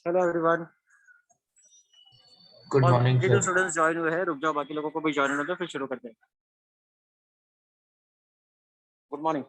Hello everyone. Good morning already 2 sir. Students join हुए हैं, रुक जाओ, बाकी लोगों को भी ज्वाइन होने दो, फिर शुरू करते हैं। Good morning.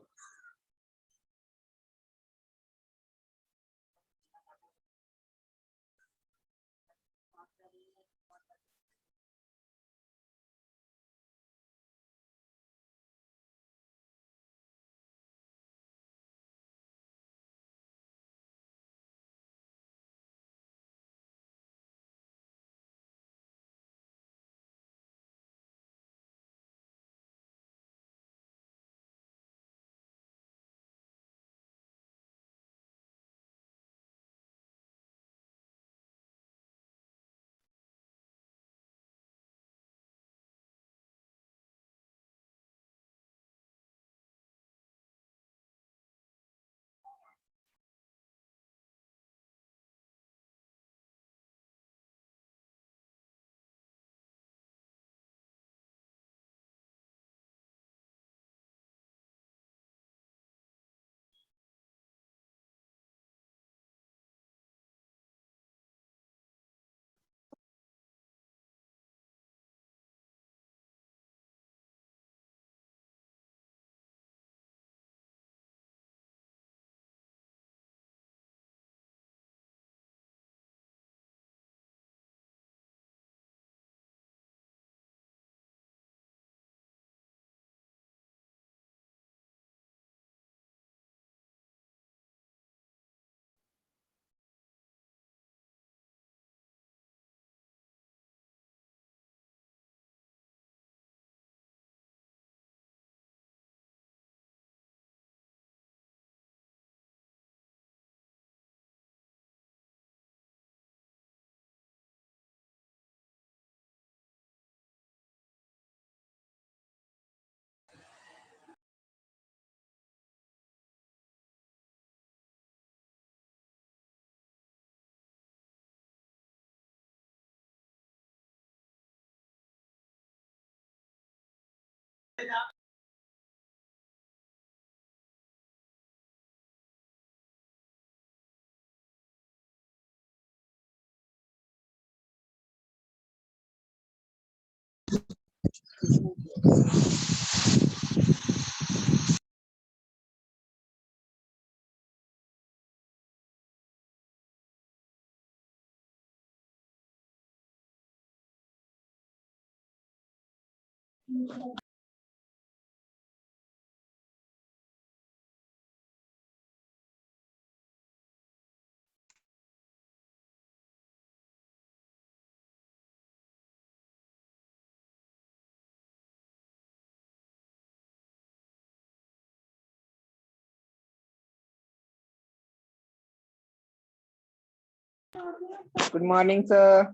Good morning sir.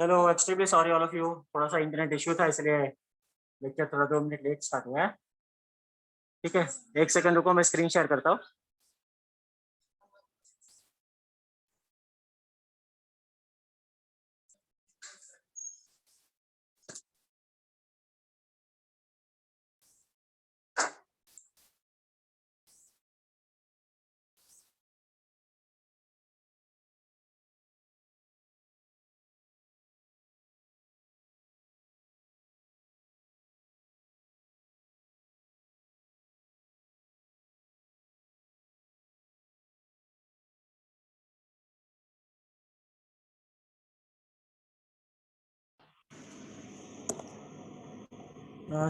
चलो extremely sorry all of you, थोड़ा सा इंटरनेट इश्यू था इसलिए लेक्चर थोड़ा 2 मिनट लेट स्टार्ट हुआ है। ठीक है, 1 सेकंड रुको, मैं स्क्रीन शेयर करता हूँ।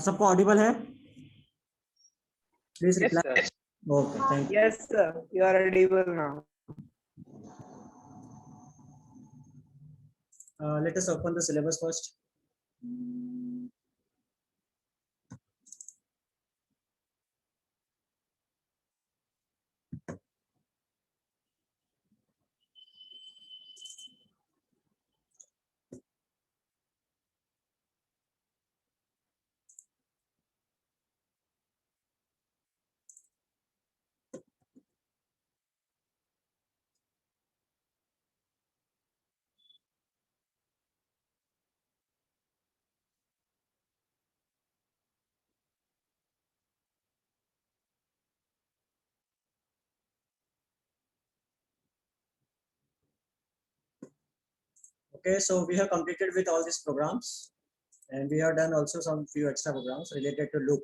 सबको ऑडिबल है? Please Yes, reply. sir. Okay, thank you. Yes, sir. You are audible now. Let us open the syllabus first. Okay, so we have completed with all these programs, and we have done also some few extra programs related to loop.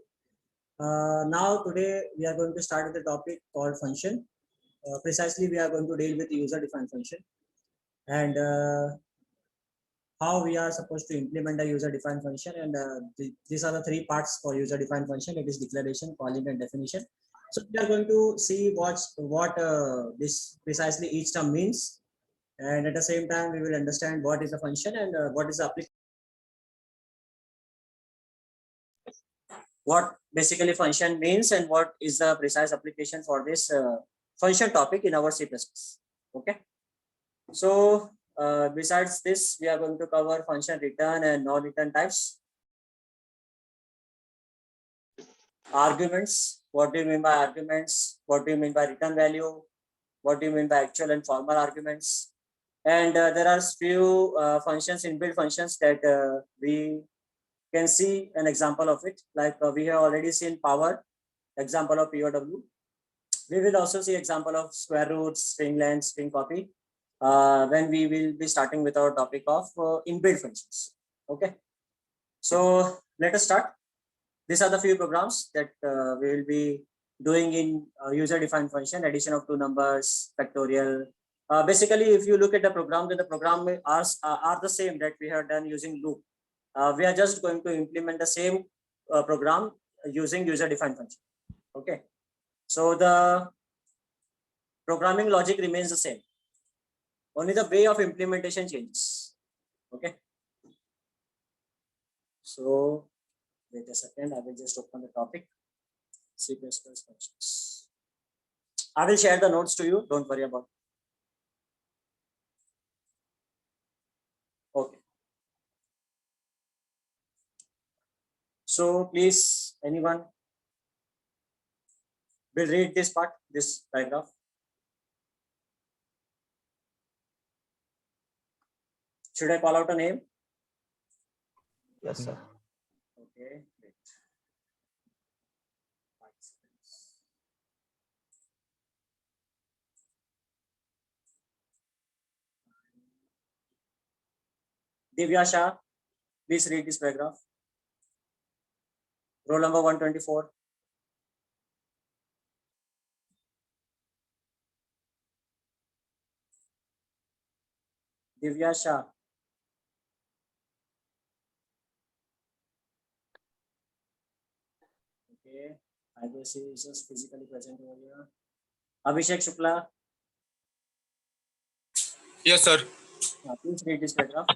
Now today we are going to start with the topic called function. Precisely, we are going to deal with user-defined function and how we are supposed to implement a user-defined function. And these are the three parts for user-defined function. It is declaration, calling, and definition. So we are going to see what this precisely each term means, and at the same time we will understand what is the function and what is the application. What basically function means and what is the precise application for this function topic in our C++. Okay. So besides this, we are going to cover function return and non-return types. Arguments. What do you mean by arguments? What do you mean by return value? What do you mean by actual and formal arguments? And there are few functions, inbuilt functions that we can see an example of it. Like we have already seen power, example of POW. We will also see example of square roots, string length, string copy, when we will be starting with our topic of inbuilt functions. Okay. So let us start. These are the few programs that we will be doing in user-defined function, addition of two numbers, factorial. Basically, if you look at the program, then the program are the same that we have done using loop. We are just going to implement the same program using user-defined function. Okay. So the programming logic remains the same. Only the way of implementation changes. Okay. So wait a second, I will just open the topic. C++ functions. I will share the notes to you. Don't worry about it. Okay. So please, anyone will read this part, this paragraph. Should I call out a name? Yes, sir. Okay. Great. Divya Shah, please read this paragraph. Roll number 124. Divya Shah. Okay. I guess he is just physically present over here. Abhishek Shukla. Yes, sir. Please read this paragraph.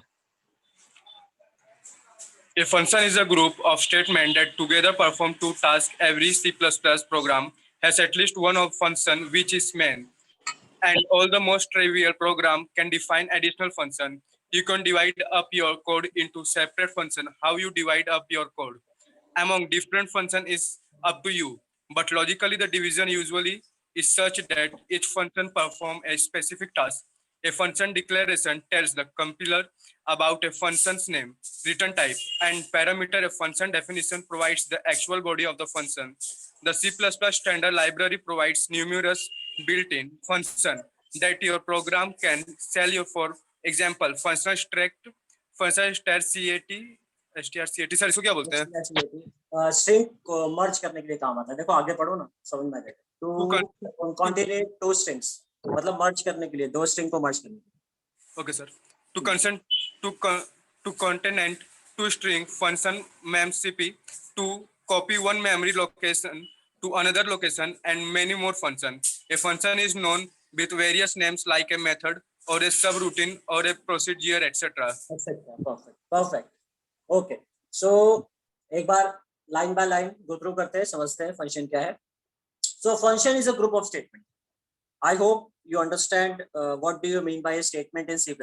A function is a group of statements that together perform two tasks. Every C++ program has at least one of function which is main. And all the most trivial program can define additional function You can divide up your code into separate function. How you divide up your code among different function is up to you. But logically, the division usually is such that each function perform a specific task. A function declaration tells the compiler about a function's name, return type, and parameter. A function definition provides the actual body of the function. The C++ standard library provides numerous built-in functions that your program can sell you. For example, function extract, function strcat, sir इसको क्या बोलते हैं? String को मर्ज करने के लिए काम आता है। देखो आगे पढ़ो ना, समझ में आएगा। टू कॉन्टिनेट टू स्ट्रिंग्स, मतलब मर्ज करने के लिए, दो स्ट्रिंग को मर्ज करने के लिए। Okay, sir. To concatenate two string function memcp to copy one memory location to another location and many more functions. A function is known with various names like a method or a subroutine or a procedure, etc. Perfect. Okay. So एक बार line by line go through करते हैं, समझते हैं function क्या है। So function is a group of statement. I hope you understand what do you mean by a statement in C++.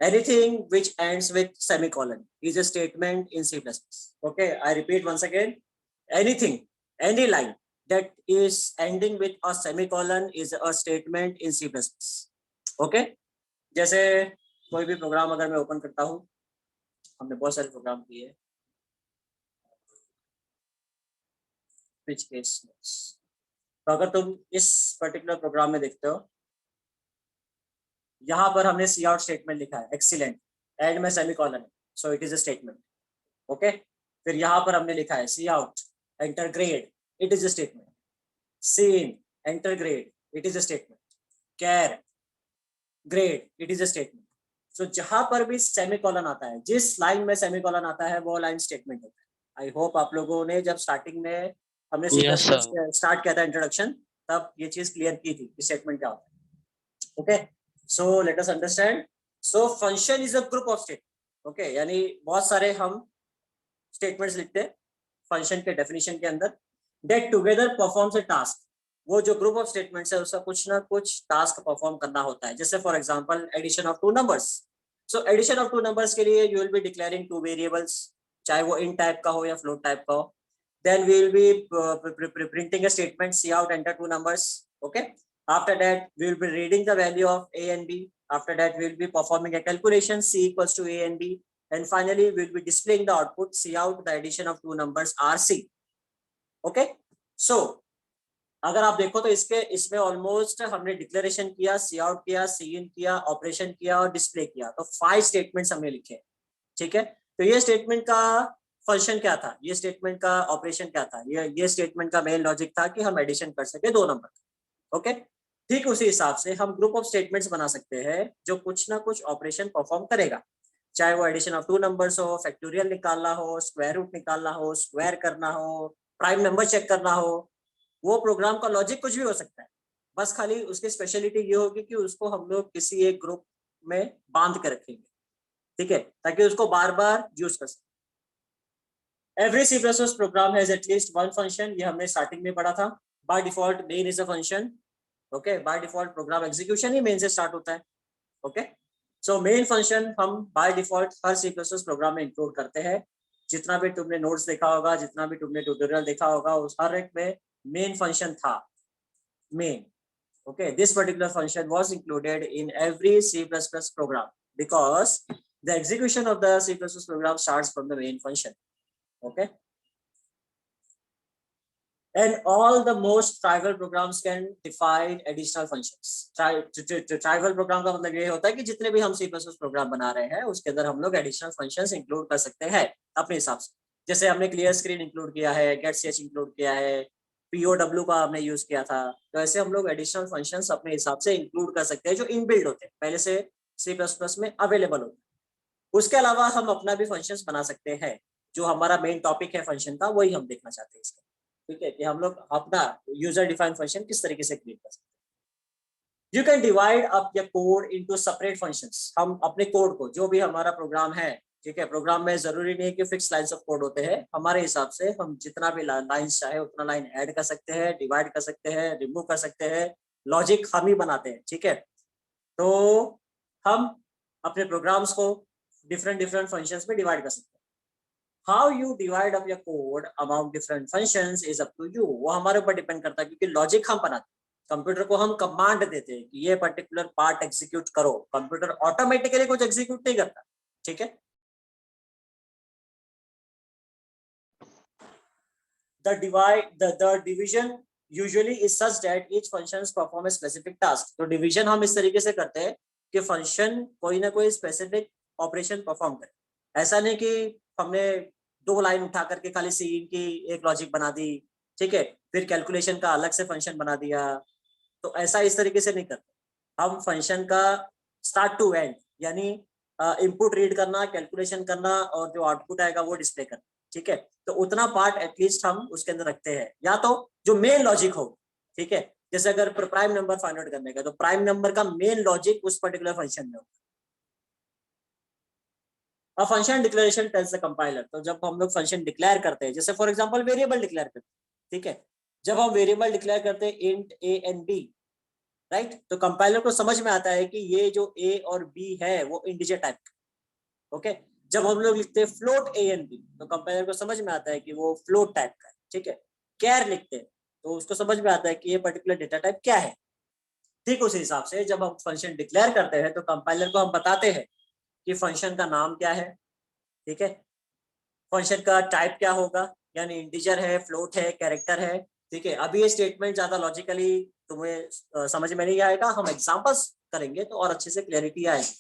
Anything which ends with semicolon is a statement in C++. Okay, I repeat once again. Anything, any line that is ending with a semicolon is a statement in C++. Okay, जैसे कोई भी programme अगर मैं open करता हूँ, हमने बहुत सारे प्रोग्राम किए, which case तो अगर तुम इस पर्टिकुलर प्रोग्राम में देखते हो, यहाँ पर हमने सी आउट स्टेटमेंट लिखा है, एक्सीलेंट, एंड में सेमीकोलन है, so it is a statement. Okay, फिर यहाँ पर हमने लिखा है C out enter grade, it is a statement. Cin enter grade, it is a statement. Char grade, it is a statement. So जहां पर भी सेमीकोलन आता है, जिस लाइन में सेमीकोलन आता है वो लाइन स्टेटमेंट होता है। आई होप आप लोगों ने जब स्टार्टिंग में हमने स्टार्ट किया था इंट्रोडक्शन, तब ये चीज क्लियर की थी कि स्टेटमेंट क्या होता है। Okay, so let us understand. So function is a group of statement. Okay, यानी बहुत सारे हम स्टेटमेंट्स लिखते हैं फंक्शन के डेफिनेशन के अंदर, that together performs a task. वो जो ग्रुप ऑफ स्टेटमेंट्स है उसका कुछ ना कुछ टास्क परफॉर्म करना होता है। जैसे for example addition of two numbers. So addition of two numbers के लिए you will be declaring two variables, चाहे वो इन टाइप का हो या फ्लोट टाइप का हो। Then we will be printing a statement C out enter two numbers. Okay, after that we will be reading the value of A and B. After that we will be performing a calculation C equals to A and B, and finally we will be displaying the output C out, the addition of two numbers are C. Okay, so अगर आप देखो तो इसमें almost हमने declaration किया, सी out किया, सी इन किया, operation किया और डिस्प्ले किया, तो 5 स्टेटमेंट्स हमने लिखे। ठीक है, तो ये स्टेटमेंट का फंक्शन क्या था, ये स्टेटमेंट का ऑपरेशन क्या था, ये स्टेटमेंट का मेन लॉजिक था कि हम एडिशन कर सके दो नंबर। ओके, ठीक उसी हिसाब से हम ग्रुप ऑफ स्टेटमेंट्स बना सकते हैं जो कुछ ना कुछ ऑपरेशन परफॉर्म करेगा, चाहे वो एडिशन ऑफ टू नंबर्स हो, फैक्टोरियल निकालना हो, स्क्वायर रूट निकालना हो, स्क्वायर करना हो, प्राइम नंबर चेक करना हो। वो प्रोग्राम का लॉजिक कुछ भी हो सकता है, बस खाली उसकी स्पेशलिटी ये होगी कि उसको हम लोग किसी एक ग्रुप में बांध के रखेंगे। ठीक है, ताकि उसको बार बार यूज कर सके। Every C++ program has at least one function. ये हमने स्टार्टिंग में पढ़ा था। By default main is a function. Okay, by default program execution ही main से स्टार्ट होता है। Okay, so main function हम by default हर C++ प्रोग्राम में इंक्लूड करते हैं। जितना भी तुमने नोट्स देखा होगा, जितना भी तुमने ट्यूटोरियल देखा होगा, उस हर एक में मेन फंक्शन था, main. Okay, this particular function was included in every C++ program because the execution of the C++ program starts from the main function. Okay, and all the most trivial programs can define additional functions. Trivial program का मतलब ये होता है कि जितने भी हम C++ programme बना रहे हैं उसके अंदर हम लोग एडिशनल फंक्शंस इंक्लूड कर सकते हैं अपने हिसाब से। जैसे हमने क्लियर स्क्रीन इंक्लूड किया है, गेट ch इंक्लूड किया है, POW का हमने यूज किया था, तो ऐसे हम लोग एडिशनल फंक्शंस अपने हिसाब से इंक्लूड कर सकते हैं जो इनबिल्ड होते हैं, पहले से C++ में अवेलेबल होते हैं। उसके अलावा हम अपना भी फंक्शंस बना सकते हैं। जो हमारा मेन टॉपिक है फंक्शन का, वही हम देखना चाहते हैं इसका। ठीक है, कि हम लोग अपना यूजर डिफाइंड फंक्शन किस तरीके से क्रिएट कर सकते हैं। You can divide up your code into separate functions. हम अपने कोड को, जो भी हमारा प्रोग्राम है, ठीक है, प्रोग्राम में जरूरी नहीं है कि फिक्स लाइंस ऑफ कोड होते हैं, हमारे हिसाब से हम जितना भी लाइंस चाहे उतना लाइन ऐड कर सकते हैं, डिवाइड कर सकते हैं, रिमूव कर सकते हैं, लॉजिक हम ही बनाते हैं। ठीक है, तो हम अपने प्रोग्राम्स को डिफरेंट डिफरेंट फंक्शंस में डिवाइड कर सकते हैं. How you divide up your code amount different functions is up to you. वो हमारे ऊपर डिपेंड करता है, क्योंकि लॉजिक हम बनाते हैं. कंप्यूटर को हम कमांड देते हैं कि ये पर्टिकुलर पार्ट एग्जीक्यूट करो. कंप्यूटर ऑटोमेटिकली कुछ एग्जीक्यूट नहीं करता. ठीक है. The division usually is such that each functions perform a specific task. तो डिवीजन हम इस तरीके से करते हैं कि फंक्शन कोई ना कोई स्पेसिफिक ऑपरेशन परफॉर्म करे. ऐसा नहीं कि हमने 2 लाइन उठा करके खाली सीन की एक लॉजिक बना दी, ठीक है, फिर कैलकुलेशन का अलग से फंक्शन बना दिया. तो ऐसा इस तरीके से नहीं करते. हम फंक्शन का स्टार्ट टू एंड, यानी इनपुट रीड करना, कैलकुलेशन करना और जो आउटपुट आएगा वो डिस्प्ले करना. ठीक है. तो उतना पार्ट एटलीस्ट हम उसके अंदर रखते हैं, या तो जो मेन लॉजिक हो. ठीक है. जैसे अगर प्राइम नंबर फाइंड आउट करने का, तो प्राइम नंबर का मेन लॉजिक उस पर्टिकुलर फंक्शन में हो. A function declaration tells the compiler. तो जब हम लोग फंक्शन डिक्लेयर करते हैं, जैसे फॉर एग्जांपल वेरिएबल डिक्लेयर करते हैं, ठीक है, जब हम वेरिएबल डिक्लेयर करते हैं int a and b, right, तो कंपाइलर को समझ में आता है कि ये जो a और b है वो इंटीजर टाइप का. ओके. जब हम लोग लिखते हैं फ्लोट a एंड b, तो कंपाइलर को समझ में आता है कि वो फ्लोट टाइप का है. ठीक है. कैर लिखते हैं तो उसको समझ में आता है कि ये पर्टिकुलर डेटा टाइप क्या है. ठीक उसी हिसाब से जब हम फंक्शन डिक्लेयर करते हैं तो कंपाइलर को हम बताते हैं कि फंक्शन का नाम क्या है. ठीक है. फंक्शन का टाइप क्या होगा, यानी इंटीजर है, फ्लोट है, कैरेक्टर है. ठीक है. अभी ये स्टेटमेंट ज्यादा लॉजिकली तुम्हें समझ में नहीं आएगा, हम एग्जांपल्स करेंगे तो और अच्छे से क्लैरिटी आएगी.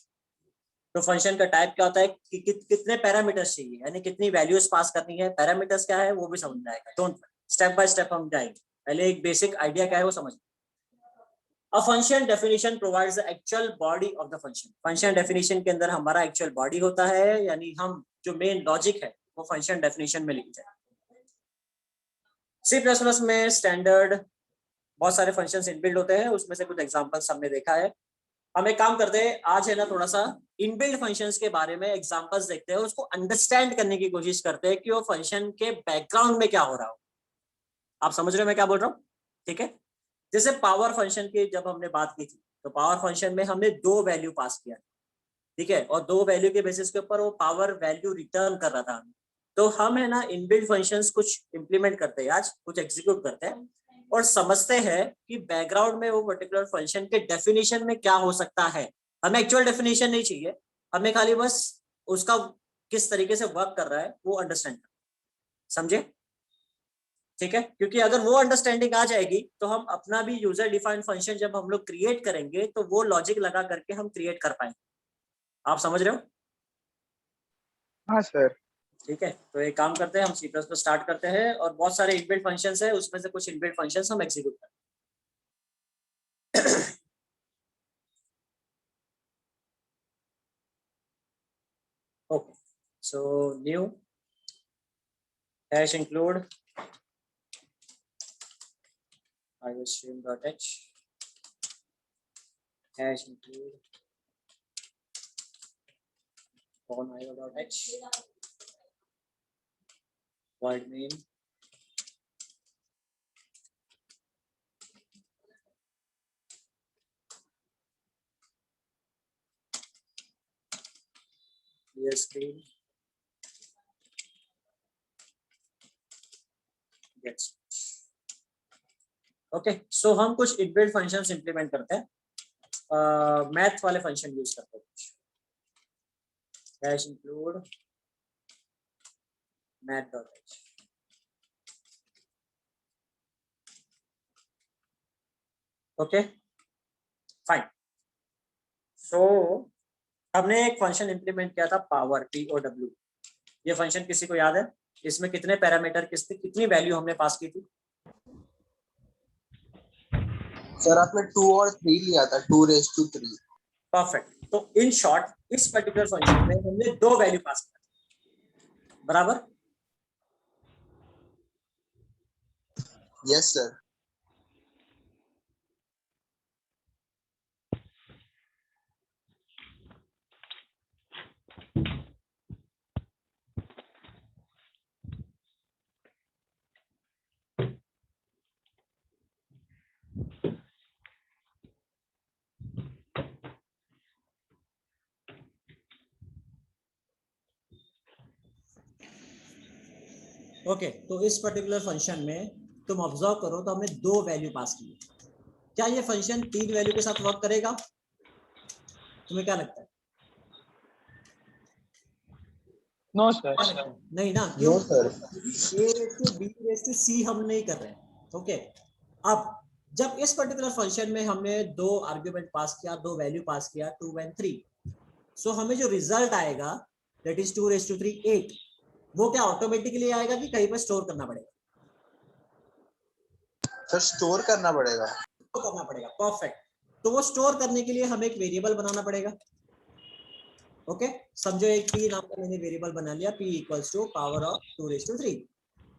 तो फंक्शन का टाइप क्या होता है कि कितने पैरामीटर्स चाहिए, यानी कितनी वैल्यूज पास करनी है, पैरामीटर्स क्या है वो भी समझ में आएगा. डोंट, स्टेप बाय स्टेप हम जाएंगे. पहले एक बेसिक आइडिया क्या है वो समझ. A function definition provides the actual body of the function. Function definition के अंदर हमारा एक्चुअल बॉडी होता है, यानी हम जो मेन लॉजिक है वो फंक्शन डेफिनेशन में लिखते हैं. C++ में स्टैंडर्ड बहुत सारे फंक्शंस इनबिल्ड होते हैं, उसमें से कुछ एग्जांपल्स हमने देखा है. हम एक काम करते हैं, आज है ना, थोड़ा सा इनबिल्ड फंक्शंस के बारे में एग्जांपल्स देखते हैं, उसको अंडरस्टैंड करने की कोशिश करते हैं कि वो फंक्शन के बैकग्राउंड में क्या हो रहा हो. आप समझ रहे हो मैं क्या बोल रहा हूँ. ठीक है. जैसे पावर फंक्शन की जब हमने बात की थी, तो पावर फंक्शन में हमने 2 वैल्यू पास किया. ठीक है. और 2 वैल्यू के बेसिस के ऊपर वो पावर वैल्यू रिटर्न कर रहा था. तो हम है ना इनबिल्ड फंक्शंस कुछ इंप्लीमेंट करते हैं, आज कुछ एग्जीक्यूट करते हैं और समझते हैं कि बैकग्राउंड में वो पर्टिकुलर फंक्शन के डेफिनेशन में क्या हो सकता है. हमें एक्चुअल डेफिनेशन नहीं चाहिए, हमें खाली बस उसका किस तरीके से वर्क कर रहा है वो अंडरस्टैंड. समझे. ठीक है. क्योंकि अगर वो अंडरस्टैंडिंग आ जाएगी तो हम अपना भी यूजर डिफाइंड फंक्शन जब हम लोग क्रिएट करेंगे तो वो लॉजिक लगा करके हम क्रिएट कर पाएंगे. आप समझ रहे हो. हाँ सर. ठीक है. तो एक काम करते हैं, हम C++ स्टार्ट करते हैं और बहुत सारे इनबिल्ट फंक्शंस है, उसमें से कुछ इनबिल्ट फंक्शंस हम एग्जीक्यूट करते हैं. Okay. So new hash include iostream.h hash include on.io.h void main clear screen get switch. Okay. So हम कुछ इनबिल्ट फंक्शंस इंप्लीमेंट करते हैं, मैथ वाले फंक्शन यूज करते हैं. hash include math.h. Okay fine. So हमने एक फंक्शन इंप्लीमेंट किया था पावर POW. ये फंक्शन किसी को याद है, इसमें कितने पैरामीटर, कितनी वैल्यू हमने पास की थी. सर आपने 2 और 3 लिया था, 2⁻3. परफेक्ट. तो इन शॉर्ट इस पर्टिकुलर फंक्शन में हमने 2 वैल्यू पास किया, बराबर. Yes sir. ओके तो इस पर्टिकुलर फंक्शन में तुम ऑब्जर्व करो तो हमने 2 वैल्यू पास की। क्या ये फंक्शन 3 वैल्यू के साथ वर्क करेगा? तुम्हें क्या लगता है? No sir. नहीं ना, क्यों? No sir. a raised to b raised to c हम नहीं कर रहे हैं। ओके अब जब इस पर्टिकुलर फंक्शन में हमने 2 आर्ग्यूमेंट पास किया, 2 वैल्यू पास किया 2 and 3, सो हमें जो रिजल्ट आएगा दैट इज 2 raised to 3 8, वो क्या ऑटोमेटिकली आएगा कि कहीं पर स्टोर करना पड़ेगा? सर स्टोर करना पड़ेगा। तो करना पड़ेगा, परफेक्ट। तो वो स्टोर करने के लिए हमें एक वेरिएबल बनाना पड़ेगा। ओके समझो एक p नाम का मैंने वेरिएबल बना लिया, p equals to power of 2 raised to 3।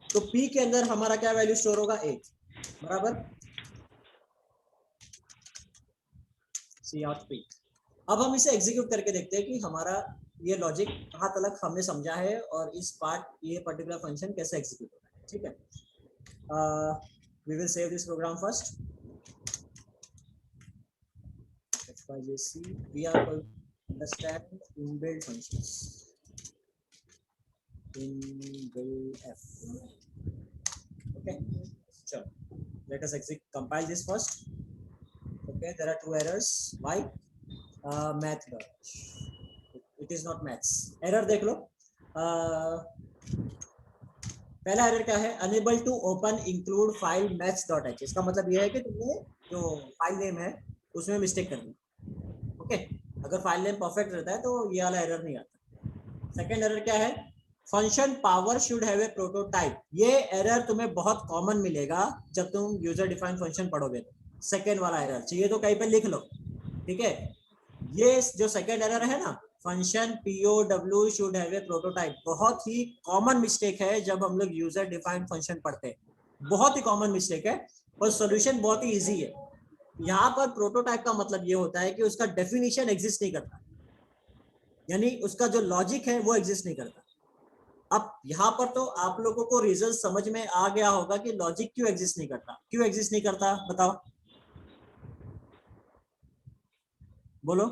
तो p के अंदर हमारा क्या वैल्यू स्टोर होगा? 8 बराबर c आउट p। अब हम इसे एग्जीक्यूट करके देखते हैं कि हमारा ये लॉजिक कहाँ तक हमने समझा है और इस पार्ट ये पर्टिकुलर फंक्शन कैसे एग्जीक्यूट होता है। ठीक है, we will save this program first. xyz we are going to understand inbuilt functions, inbuilt f। okay sure, let us compile this first। okay there are 2 errors। why? math dot, it is not maths। error देख लो। पहला error क्या है? Unable to open include file maths.h। इसका मतलब ये है कि तुमने जो फाइल नेम है उसमें मिस्टेक कर दी। ओके अगर फाइल नेम परफेक्ट रहता है तो ये वाला एरर नहीं आता। सेकंड एरर क्या है? Function power should have a prototype. ये एरर तुम्हें बहुत कॉमन मिलेगा जब तुम यूजर डिफाइंड फंक्शन पढ़ोगे तो। सेकंड वाला एरर चाहिए तो कहीं पे लिख लो। ठीक है, ये जो सेकंड एरर है ना, function POW should have a prototype, बहुत ही कॉमन मिस्टेक है जब हम लोग यूजर डिफाइंड फंक्शन पढ़ते हैं। बहुत ही कॉमन मिस्टेक है और सॉल्यूशन बहुत ही इजी है। यहाँ पर प्रोटोटाइप का मतलब ये होता है कि उसका डेफिनेशन एग्जिस्ट नहीं करता, यानी उसका जो लॉजिक है वो एग्जिस्ट नहीं करता। अब यहाँ पर तो आप लोगों को रिजल्ट समझ में आ गया होगा कि लॉजिक क्यों एग्जिस्ट नहीं करता। क्यों एग्जिस्ट नहीं करता बताओ, बोलो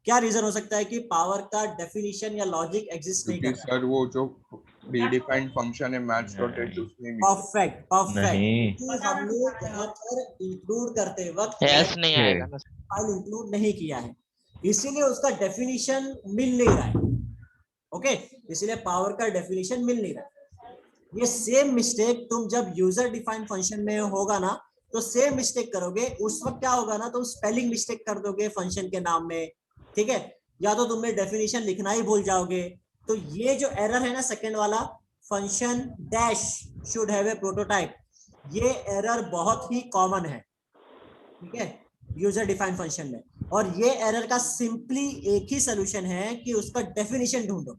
क्या रीजन हो सकता है कि पावर का डेफिनेशन या लॉजिक एग्जिस्ट नहीं क्योंकि करता? सर वो जो प्रीडिफाइंड फंक्शन है maths.h उसमें परफेक्ट परफेक्ट, नहीं हमने यहाँ पर इंक्लूड करते वक्त यस नहीं आएगा ना। फाइल इंक्लूड नहीं किया है, इसीलिए उसका डेफिनेशन मिल नहीं रहा है। ओके इसीलिए पावर का डेफिनेशन मिल नहीं रहा है। ये सेम मिस्टेक तुम जब यूजर डिफाइंड फंक्शन में होगा ना तो सेम मिस्टेक करोगे। उस वक्त क्या होगा ना, तुम स्पेलिंग मिस्टेक कर दोगे फंक्शन के नाम में। ठीक है, या तो तुमने डेफिनेशन लिखना ही भूल जाओगे। तो ये जो एरर है ना सेकंड वाला, function dash should have a prototype, ये एरर बहुत ही कॉमन है। ठीक है, यूजर डिफाइंड फंक्शन में। और ये एरर का सिंपली एक ही सोल्यूशन है कि उसका डेफिनेशन ढूंढो।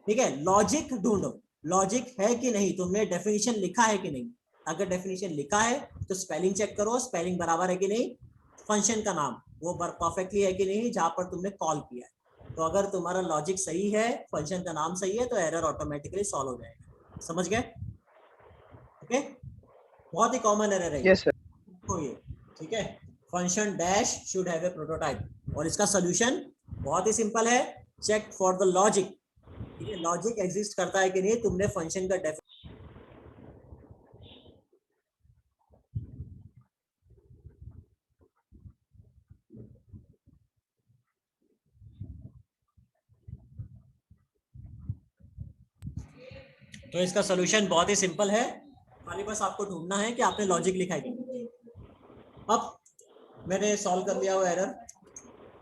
ठीक है, लॉजिक ढूंढो, लॉजिक है कि नहीं, तुमने डेफिनेशन लिखा है कि नहीं। अगर डेफिनेशन लिखा है तो स्पेलिंग चेक करो, स्पेलिंग बराबर है कि नहीं, फंक्शन का नाम वो परफेक्टली है कि नहीं जहां पर तुमने कॉल किया है। तो अगर तुम्हारा लॉजिक सही है, फंक्शन का नाम सही है, तो एरर ऑटोमेटिकली सॉल्व हो जाएगा। समझ गए? ओके, बहुत ही कॉमन एरर है यस सर। तो ये। ठीक है, function dash should have a prototype और इसका सोल्यूशन बहुत ही सिंपल है, चेक फॉर द लॉजिक। ठीक है, लॉजिक एग्जिस्ट करता है कि नहीं, तुमने फंक्शन का तो इसका सोल्यूशन बहुत ही सिंपल है, खाली बस आपको ढूंढना है कि आपने लॉजिक लिखा है कि नहीं। अब मैंने सॉल्व कर लिया वो एरर,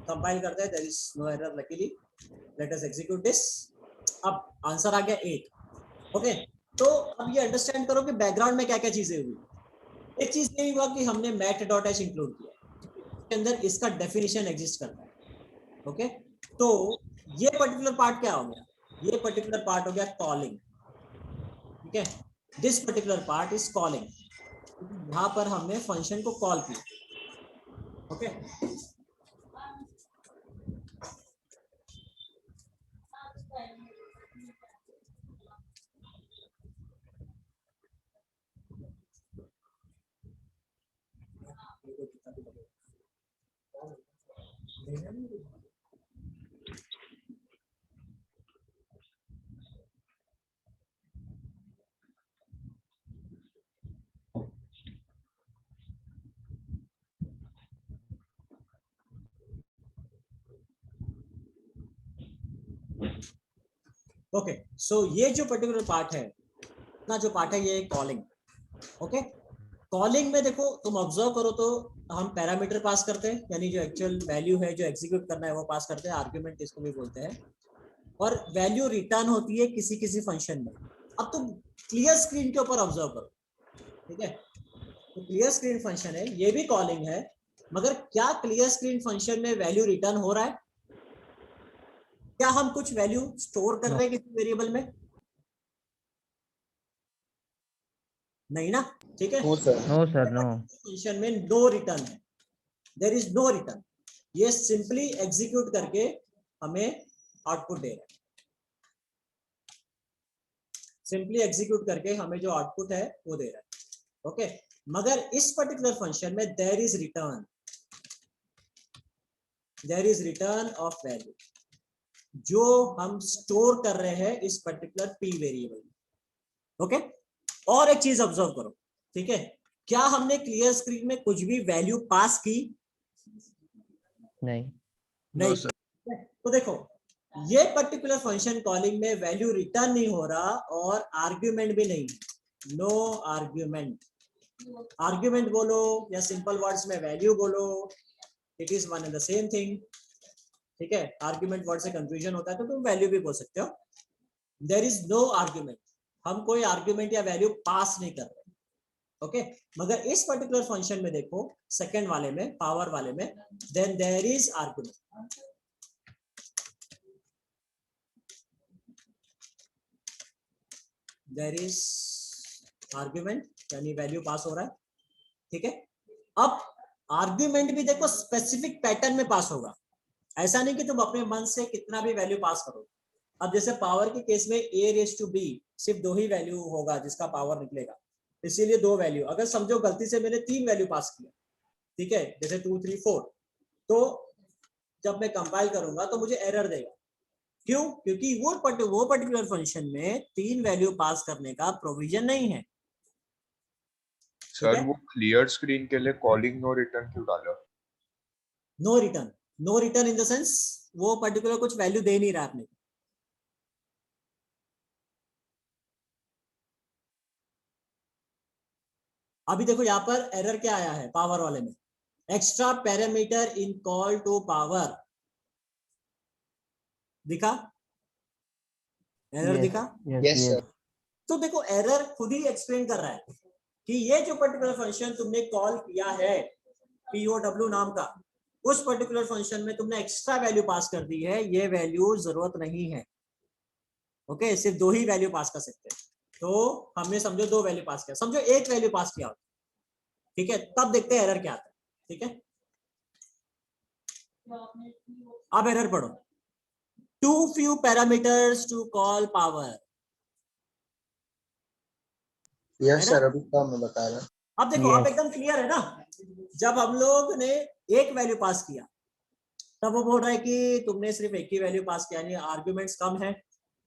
कंपाइल करते हैं, there is no error luckily. Let us execute this. अब आंसर आ गया 8। ओके तो अब ये अंडरस्टैंड करो कि बैकग्राउंड में क्या क्या चीजें हुई। एक चीज ये हुआ कि हमने math.h इंक्लूड किया, इसके अंदर इसका डेफिनेशन एग्जिस्ट करता है। ओके तो ये पर्टिकुलर पार्ट क्या हो गया, ये पर्टिकुलर पार्ट हो गया कॉलिंग। ठीक है, this particular part is calling, यहां पर हमने फंक्शन को कॉल किया। ओके ओके, सो ये जो पर्टिकुलर पार्ट है ना, जो पार्ट है ये कॉलिंग। ओके, कॉलिंग में देखो तुम ऑब्जर्व करो तो हम पैरामीटर पास करते हैं, यानी जो एक्चुअल वैल्यू है जो एग्जीक्यूट करना है वो पास करते हैं, आर्ग्यूमेंट इसको भी बोलते हैं, और वैल्यू रिटर्न होती है किसी किसी फंक्शन में। अब तुम क्लियर स्क्रीन के ऊपर ऑब्जर्व करो, ठीक है, तो क्लियर स्क्रीन फंक्शन है, ये भी कॉलिंग है, मगर क्या क्लियर स्क्रीन फंक्शन में वैल्यू रिटर्न हो रहा है? क्या हम कुछ वैल्यू स्टोर कर रहे हैं किसी वेरिएबल में? नहीं ना, ठीक है। No sir. No sir no. Function में नो रिटर्न है, देयर इज नो रिटर्न, ये सिंपली एग्जीक्यूट करके हमें आउटपुट दे रहा है, सिंपली एग्जीक्यूट करके हमें जो आउटपुट है वो दे रहा है। ओके, मगर इस पर्टिकुलर फंक्शन में there is return, there is return of value जो हम स्टोर कर रहे हैं इस पर्टिकुलर पी वेरिएबल में। ओके, और एक चीज ऑब्जर्व करो, ठीक है, क्या हमने क्लियर स्क्रीन में कुछ भी वैल्यू पास की? नहीं। नहीं। तो देखो ये पर्टिकुलर फंक्शन कॉलिंग में वैल्यू रिटर्न नहीं हो रहा और आर्ग्यूमेंट भी नहीं, नो आर्ग्यूमेंट। आर्ग्यूमेंट बोलो या सिंपल वर्ड्स में वैल्यू बोलो, it is one and the same thing, ठीक है। आर्ग्यूमेंट वर्ड से कंफ्यूजन होता है तो तुम वैल्यू भी बोल सकते हो। देयर इज नो आर्ग्यूमेंट, हम कोई आर्ग्यूमेंट या वैल्यू पास नहीं कर रहे, ओके। मगर इस पर्टिकुलर फंक्शन में देखो सेकंड वाले में, पावर वाले में, then there is argument, there is argument, यानी वैल्यू पास हो रहा है, ठीक है। अब आर्ग्यूमेंट भी देखो स्पेसिफिक पैटर्न में पास होगा, ऐसा नहीं कि तुम अपने मन से कितना भी वैल्यू पास करो। अब जैसे पावर के केस में a रेज टू b सिर्फ 2 ही वैल्यू होगा जिसका पावर निकलेगा, इसीलिए 2 वैल्यू। अगर समझो गलती से मैंने 3 वैल्यू पास किया, ठीक है, जैसे 2 3 4, तो जब मैं कंपाइल करूंगा तो मुझे एरर देगा। क्यों? क्योंकि वो पर्टिकुलर फंक्शन में 3 वैल्यू पास करने का प्रोविजन नहीं है। सर वो क्लियर स्क्रीन के लिए कॉलिंग नो रिटर्न क्यों डाला? No return, no return in the sense वो पर्टिकुलर कुछ वैल्यू दे नहीं रहा आपने। अभी देखो यहाँ पर एरर क्या आया है पावर वाले में, extra parameter in call to power, दिखा एरर? दिखा? Yes sir. तो देखो एरर खुद ही एक्सप्लेन कर रहा है कि ये जो पर्टिकुलर फंक्शन तुमने कॉल किया है POW नाम का, उस पर्टिकुलर फंक्शन में तुमने एक्स्ट्रा वैल्यू पास कर दी है, ये वैल्यू जरूरत नहीं है। ओके, सिर्फ 2 ही वैल्यू पास कर सकते हैं, तो हमने समझो 2 वैल्यू पास किया, समझो 1 वैल्यू पास किया, ठीक है, तब देखते हैं एरर क्या आता है, ठीक है। अब एरर पढ़ो, too few parameters to call power. Yes sir, अभी तो मैं बता रहा। अब देखो अब एकदम क्लियर है ना, जब हम लोग ने 1 वैल्यू पास किया तब वो बोल रहा है कि तुमने सिर्फ 1 ही वैल्यू पास किया, यानी आर्ग्यूमेंट्स कम है,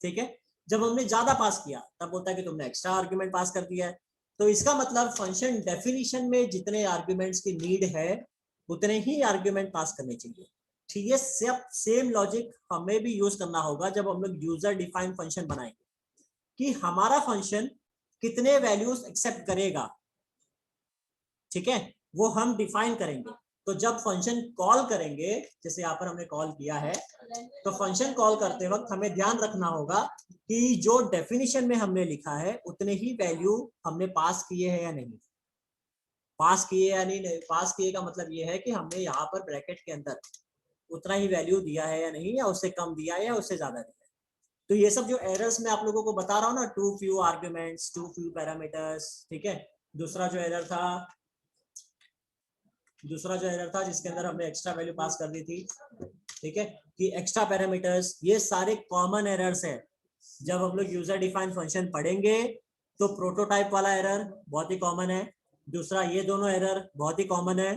ठीक है। जब हमने ज्यादा पास किया तब बोलता है कि तुमने एक्स्ट्रा आर्ग्यूमेंट पास कर दिया है। तो इसका मतलब फंक्शन डेफिनेशन में जितने आर्ग्यूमेंट्स की नीड है उतने ही आर्ग्यूमेंट पास करने चाहिए, ठीक है। सेम लॉजिक हमें भी यूज करना होगा जब हम लोग यूजर डिफाइंड फंक्शन बनाएंगे, कि हमारा फंक्शन कितने वैल्यूज एक्सेप्ट करेगा, ठीक है, वो हम डिफाइन करेंगे। तो जब फंक्शन कॉल करेंगे, जैसे यहाँ पर हमने कॉल किया है, तो फंक्शन कॉल करते वक्त हमें ध्यान रखना होगा कि जो डेफिनेशन में हमने लिखा है उतने ही वैल्यू हमने पास किए हैं या नहीं, पास किए या नहीं। पास किए का मतलब ये है कि हमने यहाँ पर ब्रैकेट के अंदर उतना ही वैल्यू दिया है या नहीं, या उससे कम दिया है या उससे ज्यादा दिया है। तो ये सब जो एरर्स मैं आप लोगों को बता रहा हूँ ना, too few arguments, too few parameters, ठीक है। दूसरा जो एरर था जिसके अंदर हमने एक्स्ट्रा वैल्यू पास कर दी थी, ठीक है, कि एक्स्ट्रा पैरामीटर्स, ये सारे कॉमन एरर्स है। जब हम लोग यूजर डिफाइंड फंक्शन पढ़ेंगे तो प्रोटोटाइप वाला एरर बहुत ही कॉमन है, दूसरा ये दोनों एरर बहुत ही कॉमन है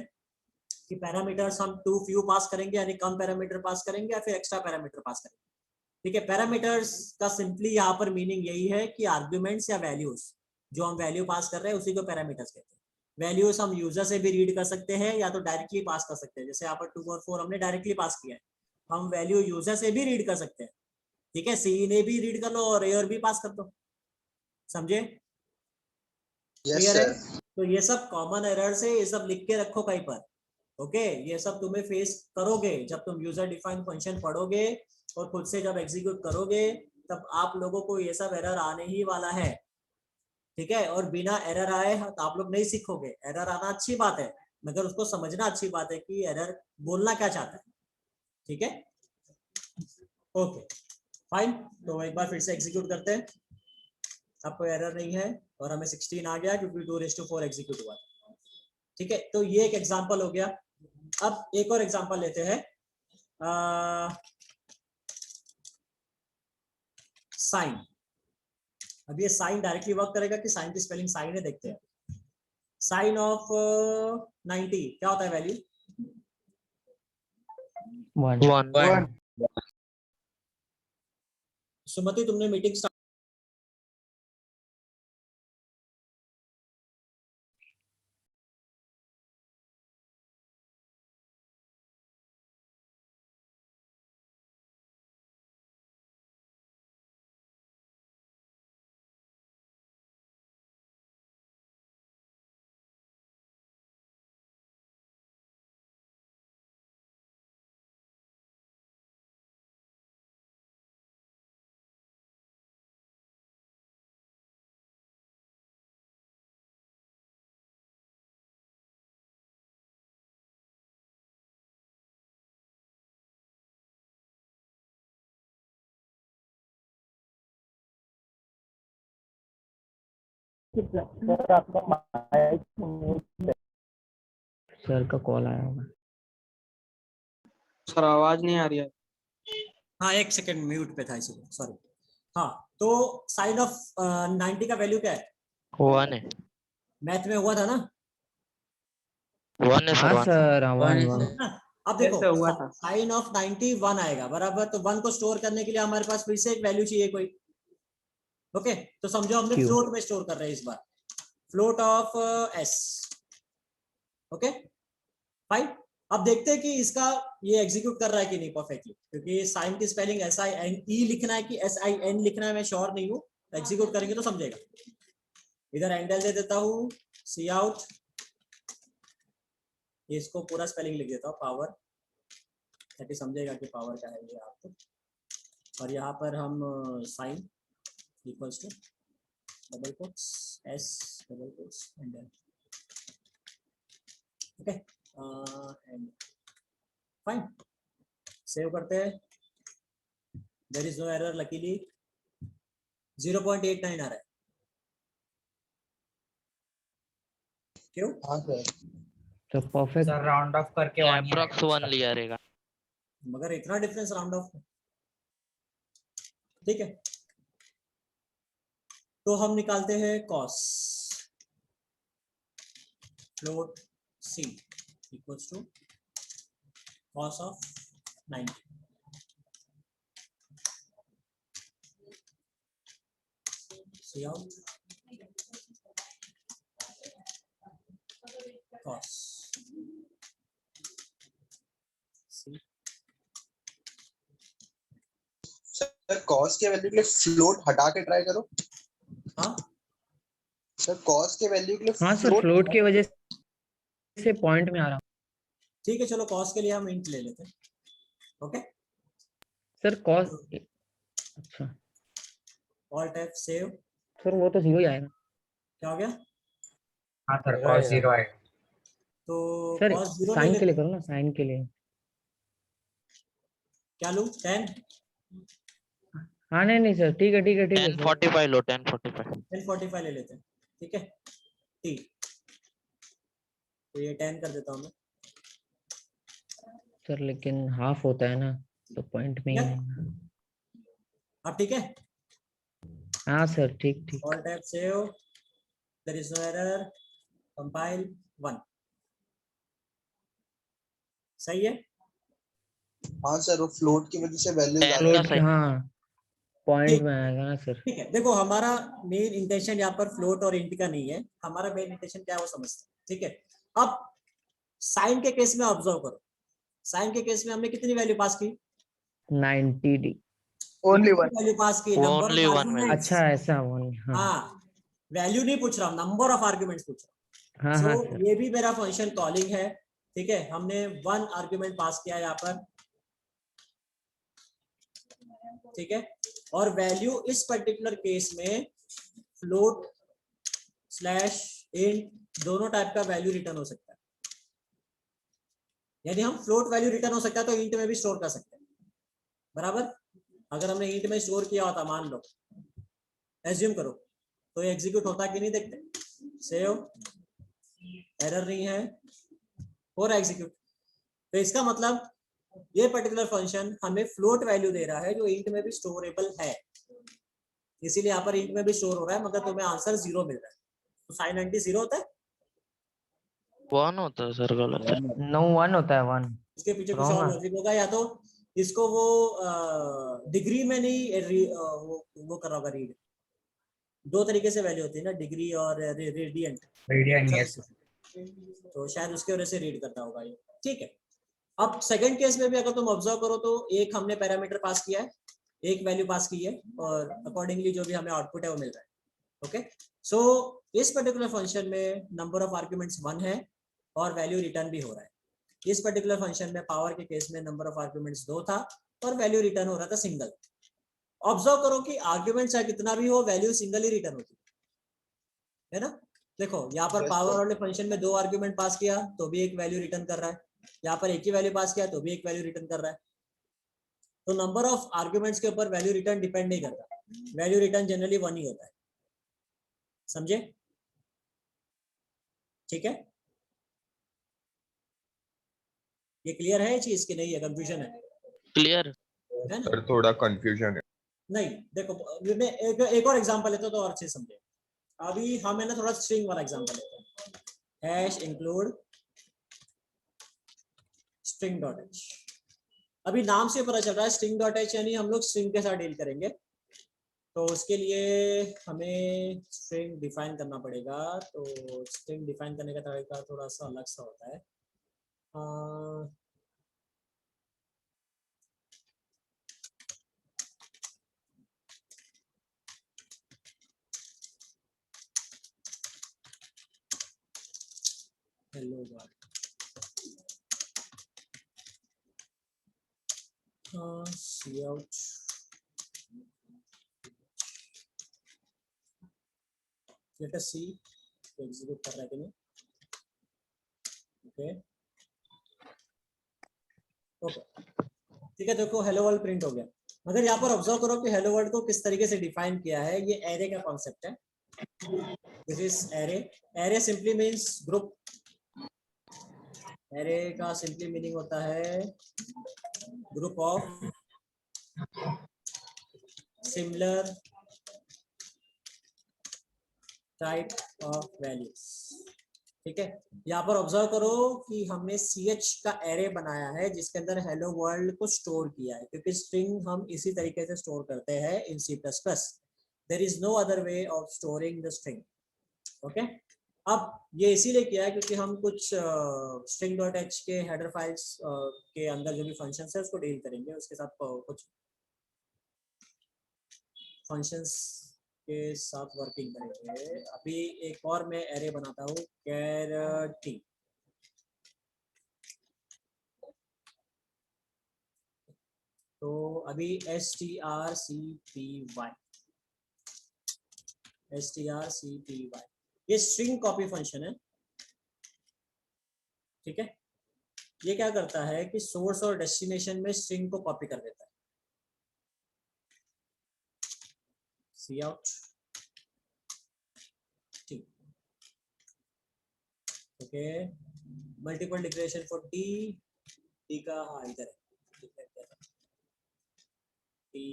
कि पैरामीटर्स हम टू फ्यू पास करेंगे, यानी कम पैरामीटर पास करेंगे या फिर एक्स्ट्रा पैरामीटर पास करेंगे, ठीक है। पैरामीटर्स का सिंपली यहाँ पर मीनिंग यही है कि आर्ग्यूमेंट्स या वैल्यूज, जो हम वैल्यू पास कर रहे हैं उसी को पैरामीटर्स कहते हैं। वैल्यूज हम यूजर से भी रीड कर सकते हैं या तो डायरेक्टली पास कर सकते हैं, जैसे यहाँ पर 2 और 4 हमने डायरेक्टली पास किया है, हम वैल्यू यूजर से भी रीड कर सकते हैं, ठीक है, सी ने भी रीड कर लो और ए और बी पास कर दो, समझे? यस क्लियर है? सर। तो ये सब कॉमन एरर से ये सब लिख के रखो कहीं पर, ओके? ये सब तुम्हें फेस करोगे जब तुम यूजर डिफाइंड फंक्शन पढ़ोगे और खुद से जब एग्जीक्यूट करोगे, तब आप लोगों को ये सब एरर आने ही वाला है, ठीक है? और बिना एरर आए तो आप लोग नहीं सीखोगे। एरर आना अच्छी बात है, मगर उसको समझना अच्छी बात है कि एरर बोलना क्या चाहता है, ठीक है? ओके फाइन, तो एक बार फिर से एग्जीक्यूट करते हैं। अब कोई एरर नहीं है और हमें 16 आ गया क्योंकि 2:4 एग्जीक्यूट हुआ, ठीक है? तो ये एक एग्जांपल हो गया। अब एक और एग्जांपल लेते हैं, साइन। अब ये साइन डायरेक्टली वर्क करेगा कि साइन की स्पेलिंग साइन है, देखते हैं। साइन ऑफ 90 क्या होता है वैल्यू? 1 सुमति तुमने मीटिंग स्टार्ट सर का कॉल आया होगा। सर आवाज नहीं आ रही है। हाँ एक सेकंड म्यूट पे था इसीलिए, सॉरी। हाँ तो साइन ऑफ 90 का वैल्यू क्या है? 1 है। मैथ में हुआ था ना? 1 है हाँ सर। सर 1 हाँ, अब देखो कैसे हुआ था? साइन ऑफ 90 1 आएगा बराबर, तो 1 को स्टोर करने के लिए हमारे पास फिर से एक वैल्यू चाहिए कोई, ओके? तो समझो हमने Q। फ्लोट में स्टोर कर रहे हैं इस बार, float of S, okay fine. अब देखते हैं कि इसका ये एग्जीक्यूट कर रहा है कि नहीं परफेक्टली, क्योंकि साइन की स्पेलिंग SINE लिखना है कि SIN लिखना है मैं श्योर नहीं हूँ, एग्जीक्यूट करेंगे तो समझेगा। इधर एंगल दे देता हूँ, सी आउट, इसको पूरा स्पेलिंग लिख देता हूँ पावर, ताकि समझेगा कि पावर क्या है ये आपको। और यहाँ पर हम sign equals to double quotes S double quotes and okay and fine, save करते हैं। There is no error luckily. 0.89 आ रहा है, क्यों? हाँ सर। तो परफेक्ट सर राउंड ऑफ करके 1 ही अप्रॉक्स 1 लिया रहेगा। मगर इतना डिफरेंस राउंड ऑफ, ठीक है? तो हम निकालते हैं cos, float C equals to cos of 90, C out cos C sir cos के वैल्यू के लिए फ्लोट हटा के ट्राई करो। हाँ सर कॉस के वैल्यू के लिए हाँ सर फ्लोट की वजह से पॉइंट में आ रहा। ठीक है, चलो cos के लिए हम इंट ले लेते हैं, ओके? सर कॉस अच्छा ऑल्ट F सेव, सर वो तो 0 ही आएगा। क्या हो गया? हाँ सर cos 0 आएगा। तो सर cos 0 ले साइन के लेते लिए हैं, करो ना, साइन के लिए। क्या लूं 10? हाँ नहीं सर ठीक है 1045 लो 1045 1045 ले लेते हैं, ठीक है? T, तो ये 10 कर देता हूँ मैं, सर लेकिन हाफ होता है ना, तो पॉइंट में ही ठीक है? आएगा। अब ठीक है, हाँ सर ठीक। Alt F save, there is no error, compile 1, सही है? हाँ सर वो फ्लोट की वजह से वैल्यू 10 ज्यादा का फ्लोट हाँ पॉइंट ठीक में आएगा ना सर। ठीक है, देखो हमारा मेन इंटेंशन यहाँ पर फ्लोट और इंट का नहीं है, हमारा मेन इंटेंशन क्या है वो समझते हैं, ठीक है? अब साइन के केस में ऑब्जर्व करो, साइन के केस में हमने कितनी वैल्यू पास की? 90 D Only one. Value pass की, number Only of one arguments. अच्छा ऐसा वन, हाँ हाँ, वैल्यू नहीं पूछ रहा हूँ, नंबर ऑफ आर्गुमेंट्स पूछ रहा हूँ। हाँ हाँ सो सर। ये भी मेरा फंक्शन कॉलिंग है, ठीक है। हमने वन आर्गुमेंट पास किया यहाँ पर, ठीक है। और वैल्यू इस पर्टिकुलर केस में फ्लोट स्लैश इंट दोनों टाइप का वैल्यू रिटर्न हो सकता है। यदि हम फ्लोट वैल्यू रिटर्न हो सकता है तो इंट में भी स्टोर कर सकते हैं, बराबर। अगर हमने इंट में स्टोर किया होता, मान लो, एज्यूम करो, तो ये एग्जीक्यूट होता कि नहीं, देखते। सेव, एरर नहीं है, और एग्जीक्यूट। तो इसका मतलब ये पर्टिकुलर फंक्शन हमें फ्लोट वैल्यू दे रहा है जो इंट में भी स्टोरेबल है, इसीलिए यहाँ पर इंट में भी स्टोर हो रहा है, मगर तुम्हें आंसर 0 मिल रहा है। तो साइन एंटी 0 होता है, 1 होता है सर, गलत है। नो वन होता है, वन। इसके पीछे कुछ Wrong और है। लॉजिक होगा, या तो इसको वो डिग्री में नहीं वो कर रहा होगा रीड। दो तरीके से वैल्यू होती है ना, डिग्री और रेडियंट। Radiant, yes. तो शायद उसके वजह से रीड करता होगा ये, ठीक है। अब सेकंड केस में भी अगर तुम ऑब्जर्व करो तो एक हमने पैरामीटर पास किया है, एक वैल्यू पास की है, और अकॉर्डिंगली जो भी हमें आउटपुट है वो मिल रहा है। ओके, सो इस पर्टिकुलर फंक्शन में नंबर ऑफ आर्ग्यूमेंट्स 1 है और वैल्यू रिटर्न भी हो रहा है। इस पर्टिकुलर फंक्शन में पावर के केस में नंबर ऑफ आर्ग्यूमेंट्स 2 था और वैल्यू रिटर्न हो रहा था सिंगल। ऑब्जर्व करो कि आर्ग्यूमेंट चाहे कितना भी हो, वैल्यू सिंगल ही रिटर्न होती है ना। देखो यहाँ पर Yes, पावर sir. वाले फंक्शन में 2 आर्ग्यूमेंट पास किया तो भी एक वैल्यू रिटर्न कर रहा है, यहाँ पर एक ही वैल्यू पास किया तो भी एक वैल्यू रिटर्न कर रहा है। तो नंबर ऑफ आर्ग्यूमेंट्स के ऊपर वैल्यू रिटर्न डिपेंड नहीं करता, वैल्यू रिटर्न जनरली 1 ही होता है, समझे? ठीक है, ये क्लियर है चीज की नहीं है, कंफ्यूजन है क्लियर। ना? सर थोड़ा कंफ्यूजन है। नहीं, देखो मैं एक और एग्जांपल लेता हूं तो और अच्छे समझे। अभी हम है ना थोड़ा स्ट्रिंग वाला एग्जांपल लेते हैं, hash include string dot H. अभी नाम से पता चल रहा है स्ट्रिंग डॉट एच यानी हम लोग स्ट्रिंग के साथ डील करेंगे। तो उसके लिए हमें स्ट्रिंग डिफाइन करना पड़ेगा। तो स्ट्रिंग डिफाइन करने का तरीका थोड़ा सा अलग सा होता है। हेलो वर्ल्ड, सी आउट, लेट अस सी एग्जीक्यूट कर रहा है कि नहीं। ओके ओके, ठीक है। देखो हेलो वर्ल्ड प्रिंट हो गया, मगर यहाँ पर ऑब्जर्व करो कि हेलो वर्ल्ड को किस तरीके से डिफाइन किया है। ये एरे का कॉन्सेप्ट है, this is array. Array simply means group. Array का सिंपली मीनिंग होता है group of similar type of values, ठीक है। यहाँ पर ऑब्जर्व करो कि हमने ch का एरे बनाया है जिसके अंदर हेलो वर्ल्ड को स्टोर किया है, क्योंकि स्ट्रिंग हम इसी तरीके से स्टोर करते हैं in C++। There is no other way of storing the string. Okay, अब ये इसीलिए किया है क्योंकि हम कुछ string.h के हेडर फाइल्स के अंदर जो भी फंक्शंस है उसको डील करेंगे, उसके साथ कुछ फंक्शंस के साथ वर्किंग करेंगे। अभी एक और मैं एरे बनाता हूँ, कैर टी। तो अभी strcpy, ये स्ट्रिंग कॉपी फंक्शन है, ठीक है। ये क्या करता है कि सोर्स और डेस्टिनेशन में स्ट्रिंग को कॉपी कर देता है। सी आउट, ठीक, okay. Multiple declaration for T, T का हाँ इधर है, टी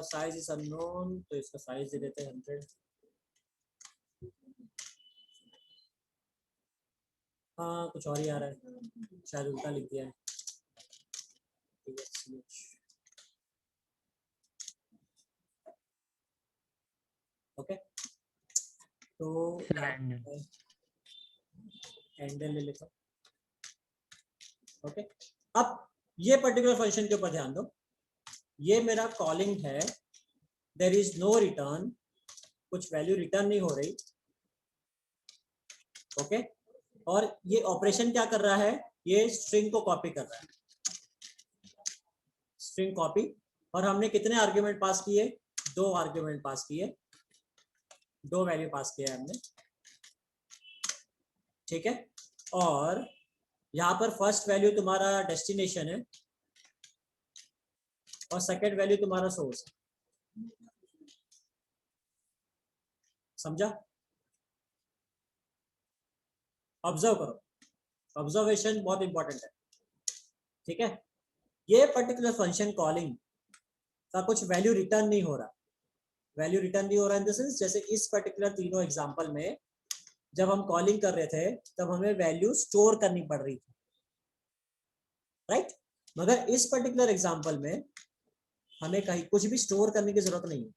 साइज इज अननोन, तो इसका साइज दे देते हैं 100। हाँ कुछ और ही आ रहा है, शायद उल्टा लिख दिया है। ओके, तो Random. हैंडल ले लेता हूं। ओके, अब ये पर्टिकुलर फंक्शन के ऊपर ध्यान दो, ये मेरा कॉलिंग है, देयर इज नो रिटर्न, कुछ वैल्यू रिटर्न नहीं हो रही। ओके, और ये ऑपरेशन क्या कर रहा है, ये स्ट्रिंग को कॉपी कर रहा है, स्ट्रिंग कॉपी। और हमने कितने आर्ग्यूमेंट पास किए, 2 आर्ग्यूमेंट पास किए, 2 वैल्यू पास किया हमने, ठीक है। और यहाँ पर फर्स्ट वैल्यू तुम्हारा डेस्टिनेशन है और सेकंड वैल्यू तुम्हारा सोर्स है, समझा? ऑब्जर्व करो, ऑब्जर्वेशन बहुत इंपॉर्टेंट है, ठीक है। ये पर्टिकुलर फंक्शन कॉलिंग का कुछ वैल्यू रिटर्न नहीं हो रहा, वैल्यू रिटर्न नहीं हो रहा इन द सेंस, जैसे इस पर्टिकुलर तीनों एग्जांपल में जब हम कॉलिंग कर रहे थे तब हमें वैल्यू स्टोर करनी पड़ रही थी, राइट। मगर इस पर्टिकुलर एग्जांपल में हमें कहीं कुछ भी स्टोर करने की जरूरत नहीं है।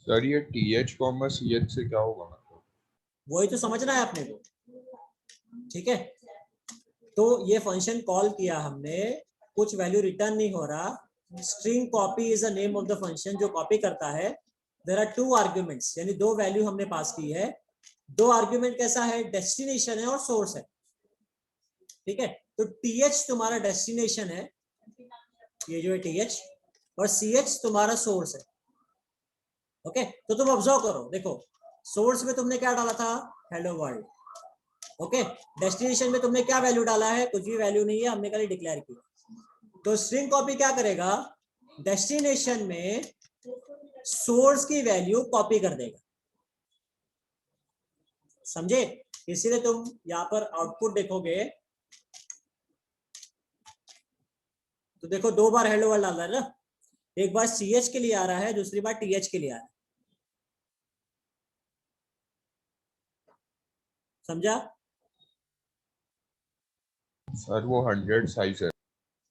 सर ये TH कॉमा CH से क्या होगा मतलब? वही तो समझना है आपने को, ठीक है। तो ये फंक्शन कॉल किया हमने, कुछ वैल्यू रिटर्न नहीं हो रहा, string copy is the name of the function जो कॉपी करता है। देयर आर 2 आर्ग्यूमेंट्स, यानी 2 वैल्यू हमने पास की है, 2 आर्ग्यूमेंट कैसा है, डेस्टिनेशन है और सोर्स है, ठीक है। तो TH तुम्हारा डेस्टिनेशन है, ये जो है TH, और CH तुम्हारा सोर्स है, ओके। तो तुम ऑब्जर्व करो, देखो सोर्स में तुमने क्या डाला था, हेलो वर्ल्ड, ओके। डेस्टिनेशन में तुमने क्या वैल्यू डाला है, कुछ भी वैल्यू नहीं है, हमने खाली डिक्लेयर किया। तो स्ट्रिंग कॉपी क्या करेगा, डेस्टिनेशन में सोर्स की वैल्यू कॉपी कर देगा, समझे? इसीलिए तुम यहां पर आउटपुट देखोगे तो देखो 2 बार हेलो वर्ल्ड डाल रहा है ना, एक बार CH के लिए आ रहा है, दूसरी बार TH के लिए आ रहा है, समझा? सर वो 100 साइज है।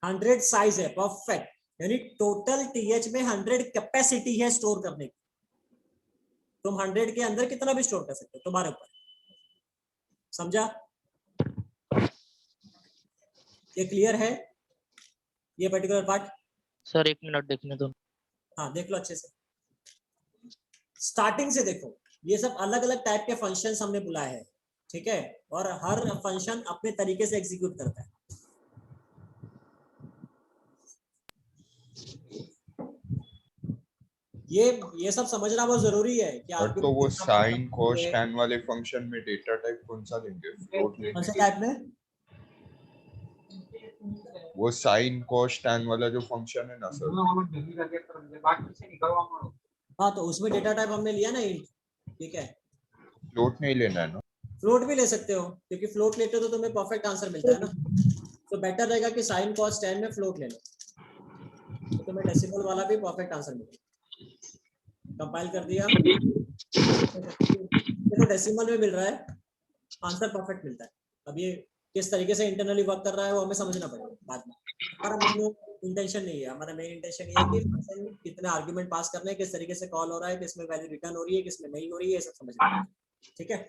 100 साइज है, परफेक्ट। यानी टोटल TH में 100 कैपेसिटी है स्टोर करने की, तुम 100 के अंदर कितना भी स्टोर कर सकते हो, तुम्हारे ऊपर, समझा? ये क्लियर है ये पर्टिकुलर पार्ट? सर 1 मिनट देखने दो। हाँ देख लो अच्छे से, स्टार्टिंग से देखो, ये सब अलग अलग टाइप के फंक्शंस हमने बुलाए हैं, ठीक है, और हर फंक्शन अपने तरीके से एग्जीक्यूट करता है। ये सब समझना बहुत जरूरी है कि और आपके तो वो साइन कोस टैन वाले फंक्शन में डेटा टाइप कौन सा लेंगे, फ्लोट कौन लेंगे? से टाइप में, वो साइन कोस टैन वाला जो फंक्शन है ना सर, हाँ तो उसमें डेटा टाइप हमने लिया ना int, ठीक है। फ्लोट नहीं लेना है ना? फ्लोट भी ले सकते हो, क्योंकि फ्लोट लेते हो तो तुम्हें परफेक्ट आंसर मिलता है ना, तो बेटर रहेगा कि साइन कॉस टैन में फ्लोट ले लो, तो तुम्हें डेसिमल वाला भी परफेक्ट आंसर मिलेगा। कंपाइल कर दिया, देखो डेसिमल में मिल रहा है, आंसर परफेक्ट मिलता है। अब ये किस तरीके से इंटरनली वर्क कर रहा है वो हमें समझना पड़ेगा बाद में। हमारा मेन इंटेंशन नहीं है, हमारा मेन इंटेंशन ये है कि फंक्शन कितने आर्गुमेंट पास करने हैं, किस तरीके से कॉल हो रहा है, किसमें वैल्यू रिटर्न हो रही है, किसमें नहीं हो रही है, ये सब समझना है, ठीक है।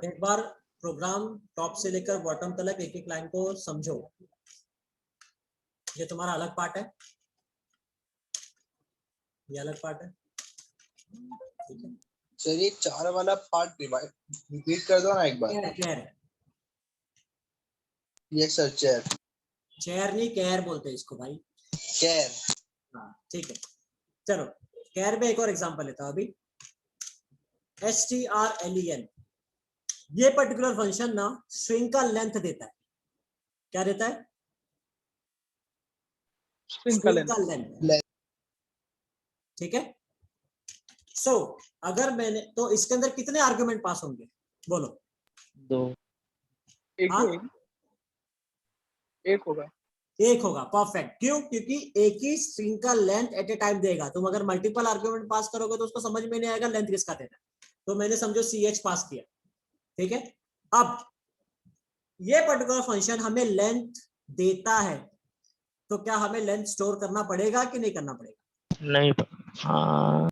एक बार प्रोग्राम टॉप से लेकर बॉटम तक एक एक लाइन को समझो, ये तुम्हारा अलग पार्ट है, ये अलग पार्ट है, ठीक है। सर ये 4 वाला पार्ट रिपीट कर दो ना एक बार। चेयर है, यस सर, चेयर चेयर नहीं कैर बोलते हैं इसको भाई, चेयर। हाँ ठीक है। चलो कैर में एक और एग्जांपल लेता हूं अभी, strlen, ये पर्टिकुलर फंक्शन ना स्ट्रिंग का लेंथ देता है, क्या देता है, स्ट्रिंग का लेंथ, ठीक है। सो अगर मैंने, तो इसके अंदर कितने आर्गुमेंट पास होंगे बोलो? 2 एक होगा। एक होगा, परफेक्ट। क्यों? क्योंकि एक ही स्ट्रिंग का लेंथ एट ए टाइम देगा, तुम अगर मल्टीपल आर्गुमेंट पास करोगे तो उसको समझ में नहीं आएगा लेंथ किसका देना है। तो मैंने समझो CH पास किया, ठीक है, अब ये पर्टिकुलर फंक्शन हमें लेंथ देता है, तो क्या हमें लेंथ स्टोर करना पड़ेगा कि नहीं करना पड़ेगा? नहीं हाँ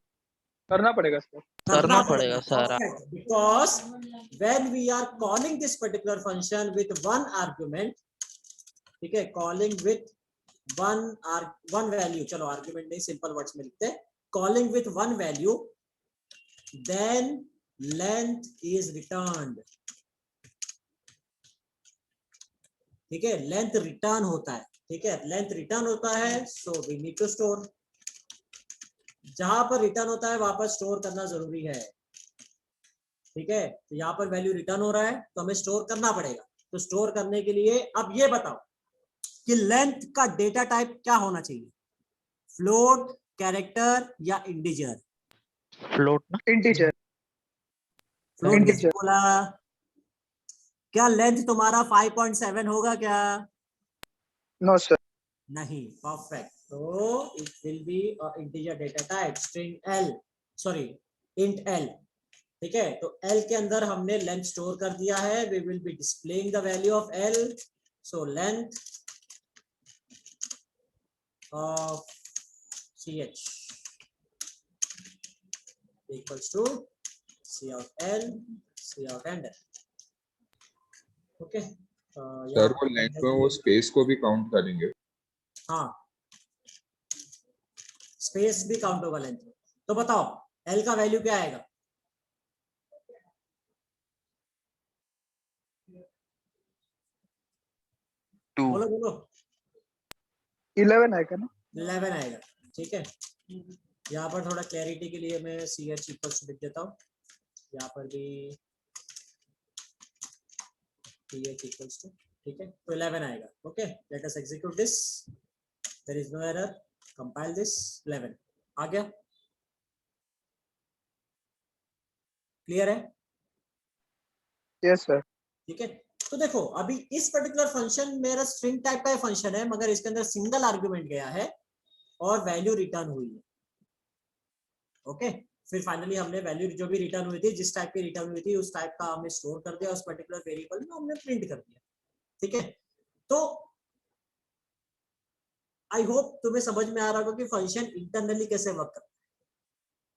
करना पड़ेगा सर। करना पड़ेगा sir. because when we are calling this particular function with one argument, ठीक है, calling with one value, चलो आर्ग्यूमेंट नहीं, सिंपल वर्ड्स में लिखते हैं, calling with one value, then length is returned, ठीक है, लेंथ रिटर्न होता है, ठीक है, लेंथ रिटर्न होता है, so we need to store, जहां पर रिटर्न होता है वहां पर स्टोर करना जरूरी है, ठीक है, तो यहाँ पर वैल्यू रिटर्न हो रहा है तो हमें स्टोर करना पड़ेगा, तो स्टोर करने के लिए अब ये बताओ कि लेंथ का डेटा टाइप क्या होना चाहिए, फ्लोट, कैरेक्टर या इंटीजर? फ्लोट ना। इंटीजर। Float Integer. किसने बोला? क्या लेंथ तुम्हारा 5.7 होगा क्या? No sir. नहीं, परफेक्ट, तो it will be integer data type string L, sorry int L, ठीक है, तो एल के अंदर हमने लेंथ स्टोर कर दिया है, we will be displaying the value of L, so length of ch equals to c out l c out end, okay, sir वो लेंथ में वो स्पेस को भी काउंट करेंगे? हाँ, स्पेस भी काउंट होगा लेंथ में, तो बताओ एल का वैल्यू क्या आएगा? बोलो बोलो। 11 है क्या ना? 11 आएगा, ठीक है, यहाँ पर थोड़ा क्लैरिटी के लिए मैं ch इक्वल्स लिख देता हूँ, यहाँ पर भी ch इक्वल्स टू, ठीक है, तो 11 आएगा, okay, let us execute this, there is no error, compile this, 11 आ गया, क्लियर है? Yes sir. ठीक है, तो देखो अभी इस पर्टिकुलर फंक्शन मेरा स्ट्रिंग टाइप का फंक्शन है, मगर इसके अंदर सिंगल आर्गुमेंट गया है और वैल्यू रिटर्न हुई है, ओके, फिर फाइनली हमने वैल्यू जो भी रिटर्न हुई थी, जिस टाइप की रिटर्न हुई थी उस टाइप का हमने स्टोर कर दिया, उस पर्टिकुलर वेरिएबल में हमने प्रिंट कर दिया, ठीक है, तो आई होप तुम्हें समझ में आ रहा होगा कि फंक्शन इंटरनली कैसे वर्क करता है,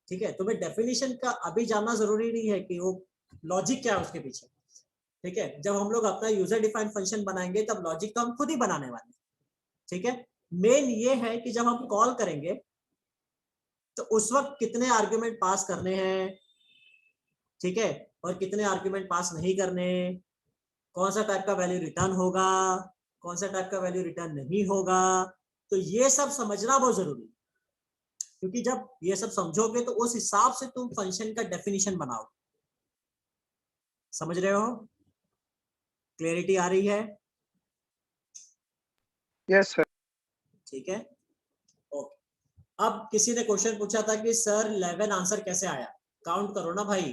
ठीक है, तुम्हें डेफिनेशन का अभी जानना जरूरी नहीं है कि वो लॉजिक क्या है उसके पीछे, ठीक है, जब हम लोग अपना यूजर डिफाइंड फंक्शन बनाएंगे तब लॉजिक तो हम खुद ही बनाने वाले हैं, ठीक है, मेन ये है कि जब हम कॉल करेंगे तो उस वक्त कितने आर्गुमेंट पास करने हैं, ठीक है, और कितने आर्गुमेंट पास नहीं करने, कौन सा टाइप का वैल्यू रिटर्न होगा, कौन सा टाइप का वैल्यू रिटर्न नहीं होगा, तो ये सब समझना बहुत जरूरी है, क्योंकि जब ये सब समझोगे तो उस हिसाब से तुम फंक्शन का डेफिनेशन बनाओ, समझ रहे हो? क्लैरिटी आ रही है? Yes sir. ठीक है, ओके, अब किसी ने क्वेश्चन पूछा था कि सर 11 आंसर कैसे आया, काउंट करो ना भाई,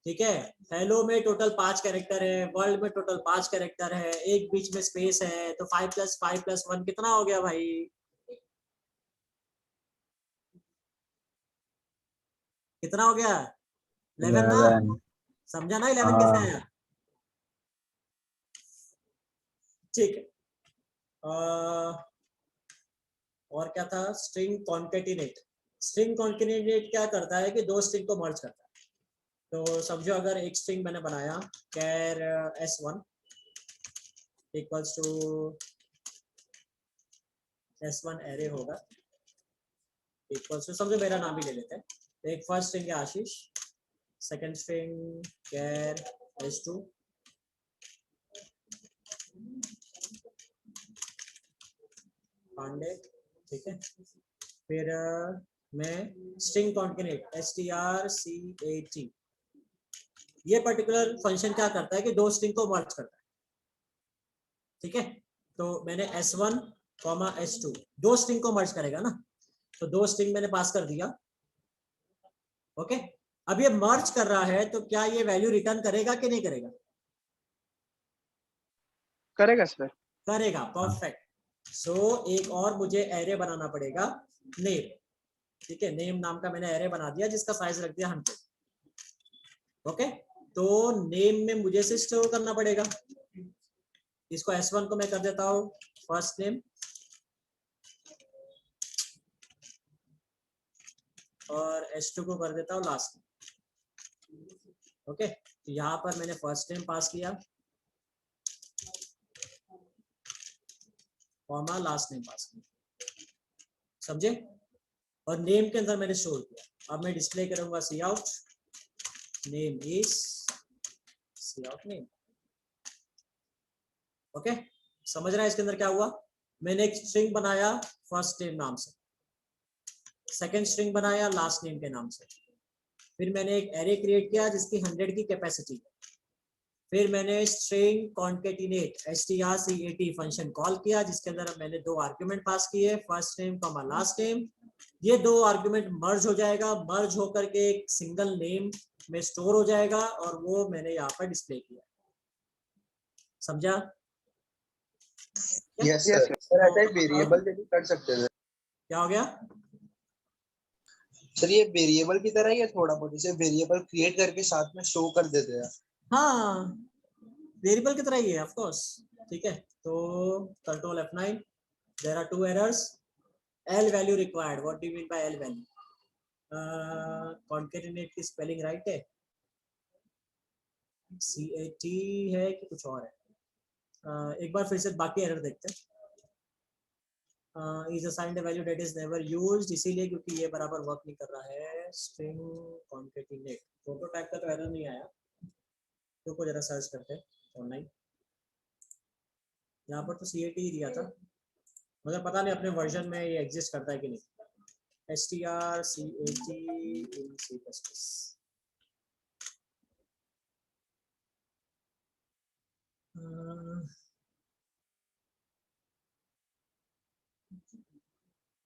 ठीक है, हेलो में टोटल 5 कैरेक्टर है, वर्ल्ड में टोटल 5 कैरेक्टर है, एक बीच में स्पेस है, तो 5 + 5 + 1 कितना हो गया भाई? कितना हो गया? 11 ना? समझा ना 11 कैसे आया? ठीक है, और क्या था? स्ट्रिंग कॉन्केटिनेट, स्ट्रिंग कॉन्केटिनेट क्या करता है कि दो स्ट्रिंग को मर्ज करता है, तो समझो अगर एक स्ट्रिंग मैंने बनाया char s1 equals to s1 array होगा, इक्वल्स टू, समझो मेरा नाम भी ले लेते हैं, तो एक फर्स्ट स्ट्रिंग है आशीष, सेकंड स्ट्रिंग कैर s2, पांडे, ठीक है, फिर मैं स्ट्रिंग कॉन्केटिनेट strcat, ये पर्टिकुलर फंक्शन क्या करता है कि दो स्ट्रिंग को मर्ज करता है, ठीक है, तो मैंने s1, s2 दो स्ट्रिंग को मर्ज करेगा ना, तो दो स्ट्रिंग मैंने पास कर दिया, ओके, अब ये मर्ज कर रहा है तो क्या ये वैल्यू रिटर्न करेगा कि नहीं करेगा? करेगा सर। करेगा, परफेक्ट, सो एक और मुझे एरे बनाना पड़ेगा नेम, ठीक है, नेम नाम का मैंने एरे बना दिया जिसका साइज रख दिया 100, ओके, तो नेम में मुझे से स्टोर करना पड़ेगा। इसको S1 को मैं कर देता हूँ फर्स्ट नेम और S2 को कर देता हूँ लास्ट नेम। ओके, तो यहाँ पर मैंने फर्स्ट नेम पास किया, कॉमा लास्ट नेम पास किया, समझे? और नेम के अंदर मैंने स्टोर किया। अब मैं डिस्प्ले करूंगा cout name is cout name. Okay, समझ रहा है इसके अंदर क्या हुआ? मैंने एक स्ट्रिंग बनाया फर्स्ट नेम नाम से, सेकंड स्ट्रिंग बनाया लास्ट नेम के नाम से, फिर मैंने एक एरे क्रिएट किया जिसकी 100 की कैपेसिटी है, फिर मैंने string concatenate strat function call किया जिसके अंदर मैंने दो आर्गुमेंट पास किए, first name comma last name. ये दो आर्गुमेंट मर्ज हो जाएगा, मर्ज होकर के एक सिंगल नेम में स्टोर हो जाएगा और वो मैंने यहाँ पर डिस्प्ले किया। समझा? Yes Yes, sir. सर ऐसा एक वेरिएबल से भी कर सकते थे क्या हो गया? सर, ये वेरिएबल की तरह ही है थोड़ा बहुत, जैसे वेरिएबल क्रिएट करके साथ में शो कर देते हैं। हाँ, वेरिएबल की तरह ही है ऑफ कोर्स। ठीक है, तो control F9, there are two errors. L value required, what do you mean by L value? Concatenate की स्पेलिंग राइट है? CAT है कि कुछ और है? एक बार फिर से बाकी एरर देखते हैं। is assigned a value that is never used, इसीलिए क्योंकि ये बराबर वर्क नहीं कर रहा है। string concatenate प्रोटोटाइप का तो एरर नहीं आया, तो को जरा सर्च करते हैं ऑनलाइन। यहाँ पर तो CAT ही दिया था, मुझे पता नहीं अपने वर्जन में ये एग्जिस्ट करता है कि नहीं। strcat in C++।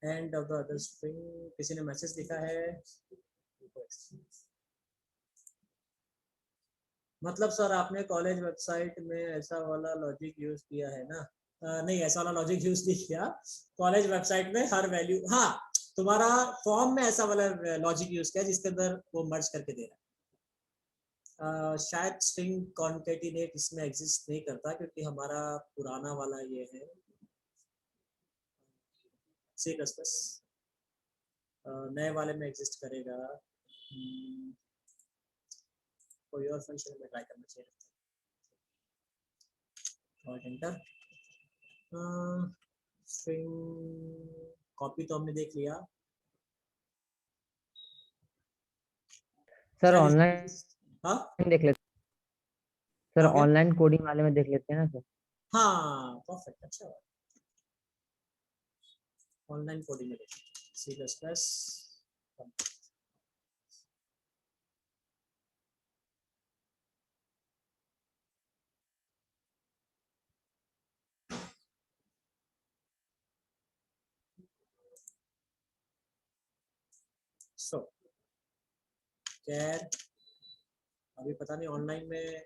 End of the other string, किसी ने मैसेज लिखा है। मतलब सर आपने कॉलेज वेबसाइट में ऐसा वाला लॉजिक यूज किया है ना? नहीं, ऐसा वाला लॉजिक यूज नहीं किया। कॉलेज वेबसाइट में हर वैल्यू, हाँ तुम्हारा फॉर्म में ऐसा वाला लॉजिक यूज किया जिसके अंदर वो मर्ज करके दे रहा है। शायद स्ट्रिंग कॉन्केटिनेट इसमें एग्जिस्ट नहीं करता क्योंकि हमारा पुराना वाला ये है C++। नए वाले में एग्जिस्ट करेगा। कोई और फंक्शन में ट्राई करना चाहिए और एंटर। स्ट्रिंग कॉपी तो हमने देख लिया सर। शायद ऑनलाइन हाँ देख लेते सर, क्या हो गया? ऑनलाइन कोडिंग वाले में देख लेते हैं ना सर। हाँ परफेक्ट, अच्छा ऑनलाइन कोडिंग में C++। सो कैर अभी पता नहीं ऑनलाइन में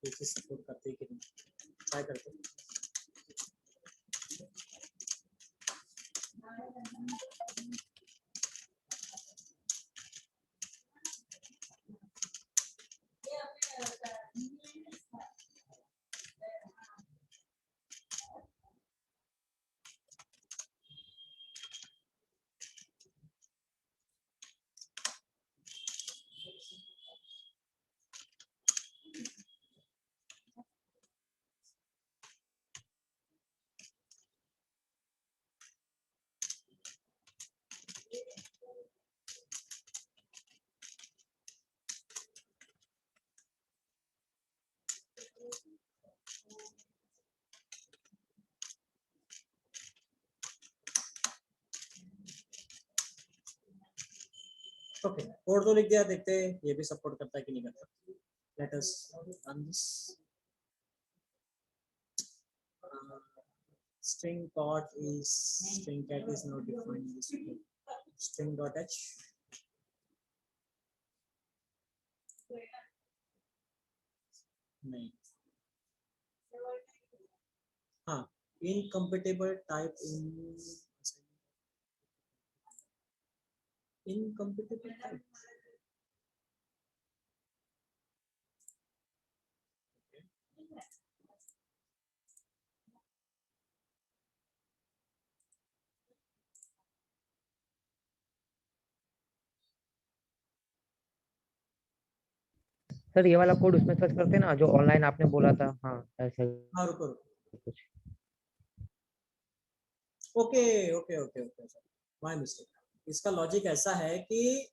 सपोर्ट करते कि नहीं, ट्राई करते। ओके, कोड तो लिख दिया, देखते हैं ये भी सपोर्ट करता है कि नहीं करता। Let us run this. string dot is string cat is not defined in this way. String dot h नहीं, हाँ incompatible type incompatible type sir ये वाला कोड उसमें सर्च करते हैं ना जो ऑनलाइन आपने बोला था, हाँ ऐसा ही हाँ रुको रुको, कुछ। Okay okay okay okay, my mistake. इसका लॉजिक ऐसा है कि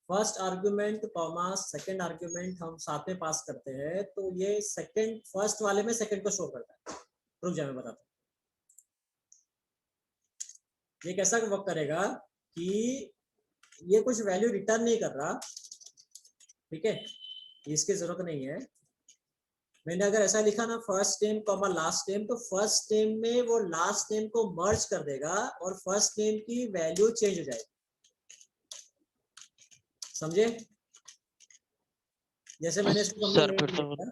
first argument comma second argument हम साथ में पास करते हैं, तो ये सेकंड फर्स्ट वाले में सेकंड को शो करता है। रुक जा मैं बताता हूँ ये कैसा वर्क करेगा कि ये कुछ वैल्यू रिटर्न नहीं कर रहा, ठीक है, इसकी जरूरत नहीं है। मैंने अगर ऐसा लिखा ना first name comma last name, तो फर्स्ट नेम में वो लास्ट नेम को मर्ज कर देगा और फर्स्ट नेम की वैल्यू चेंज हो जाएगी, समझे? जैसे मैंने इसको सर नेम फिर से लिया,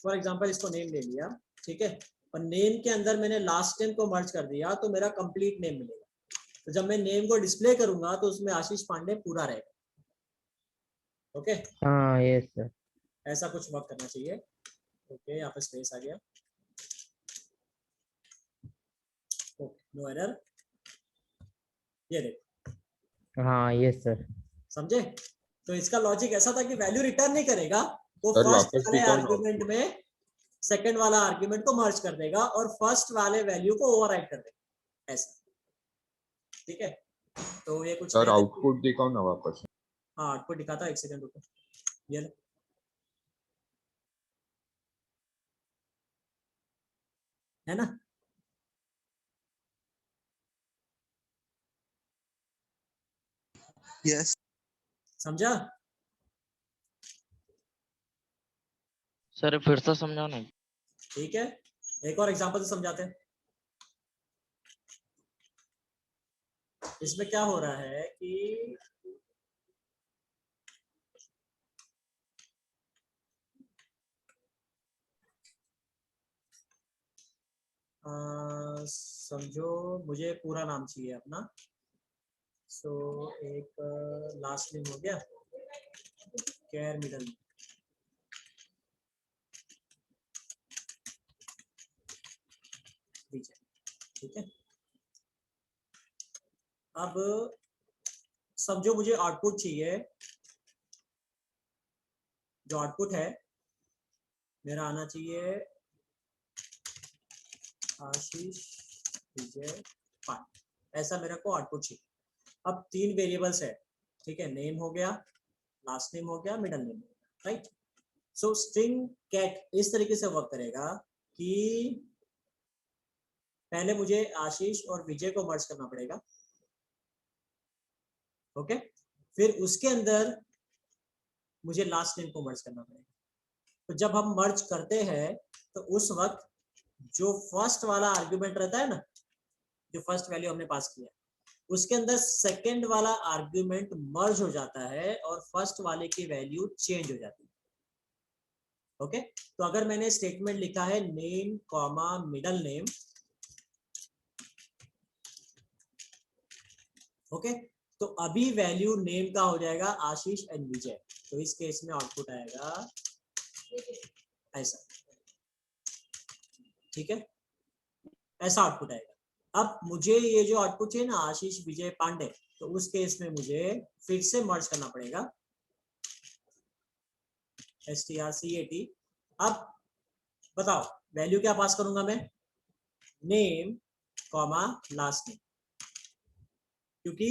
फॉर एग्जांपल इसको नेम ले लिया, ठीक है, और नेम के अंदर मैंने लास्ट नेम को मर्ज कर दिया तो मेरा कंप्लीट नेम मिलेगा। तो जब मैं नेम को डिस्प्ले करूंगा तो उसमें आशीष पांडे पूरा रहेगा। ओके, हाँ यस सर। ऐसा कुछ वर्क करना चाहिए। ओके, यहाँ पे स्पेस आ गया। ओके, नो एरर, ये देखो, हाँ यस सर। समझे? तो इसका लॉजिक ऐसा था कि वैल्यू रिटर्न नहीं करेगा, वो सर फर्स्ट वापस वाले दिखाओ ना आर्गुमेंट output। में सेकंड वाला आर्गुमेंट को मर्ज कर देगा और फर्स्ट वाले वैल्यू को ओवरराइट कर देगा, ऐसा, ठीक है? तो ये कुछ सर नहीं था। आउटपुट दिखाओ ना वापस। हाँ आउटपुट दिखाता है, एक सेकंड रुको, ये लो। है ना? यस समझा? सर फिर से समझाओ ना। ठीक है, एक और एग्जांपल से समझाते हैं। इसमें क्या हो रहा है कि समझो मुझे पूरा नाम चाहिए अपना, सो एक लास्ट नेम हो गया, केयर मिडल, ठीक है। अब समझो मुझे आउटपुट चाहिए, जो आउटपुट है मेरा आना चाहिए आशीष विजय पांडे, ऐसा मेरे को आउटपुट चाहिए। अब 3 वेरिएबल्स है, ठीक है, नेम हो गया, लास्ट नेम हो गया, middle name, right? So string cat इस तरीके से वर्क करेगा कि पहले मुझे आशीष और विजय को मर्ज करना पड़ेगा, ओके, फिर उसके अंदर मुझे लास्ट नेम को मर्ज करना पड़ेगा। तो जब हम मर्ज करते हैं तो उस वक्त जो फर्स्ट वाला आर्गुमेंट रहता है ना, जो फर्स्ट वैल्यू हमने पास किया, उसके अंदर सेकंड वाला आर्गुमेंट मर्ज हो जाता है और फर्स्ट वाले की वैल्यू चेंज हो जाती है। ओके, तो अगर मैंने स्टेटमेंट लिखा है name comma middle name, okay, तो अभी वैल्यू नेम का हो जाएगा आशीष एंड विजय, तो इस केस में आउटपुट आएगा ऐसा, ठीक है, ऐसा आउटपुट आएगा। अब मुझे ये जो आउटपुट चाहिए ना आशीष विजय पांडे, तो उस केस में मुझे फिर से मर्ज करना पड़ेगा strcat। अब बताओ वैल्यू क्या पास करूंगा मैं, नेम कॉमा लास्ट नेम, क्योंकि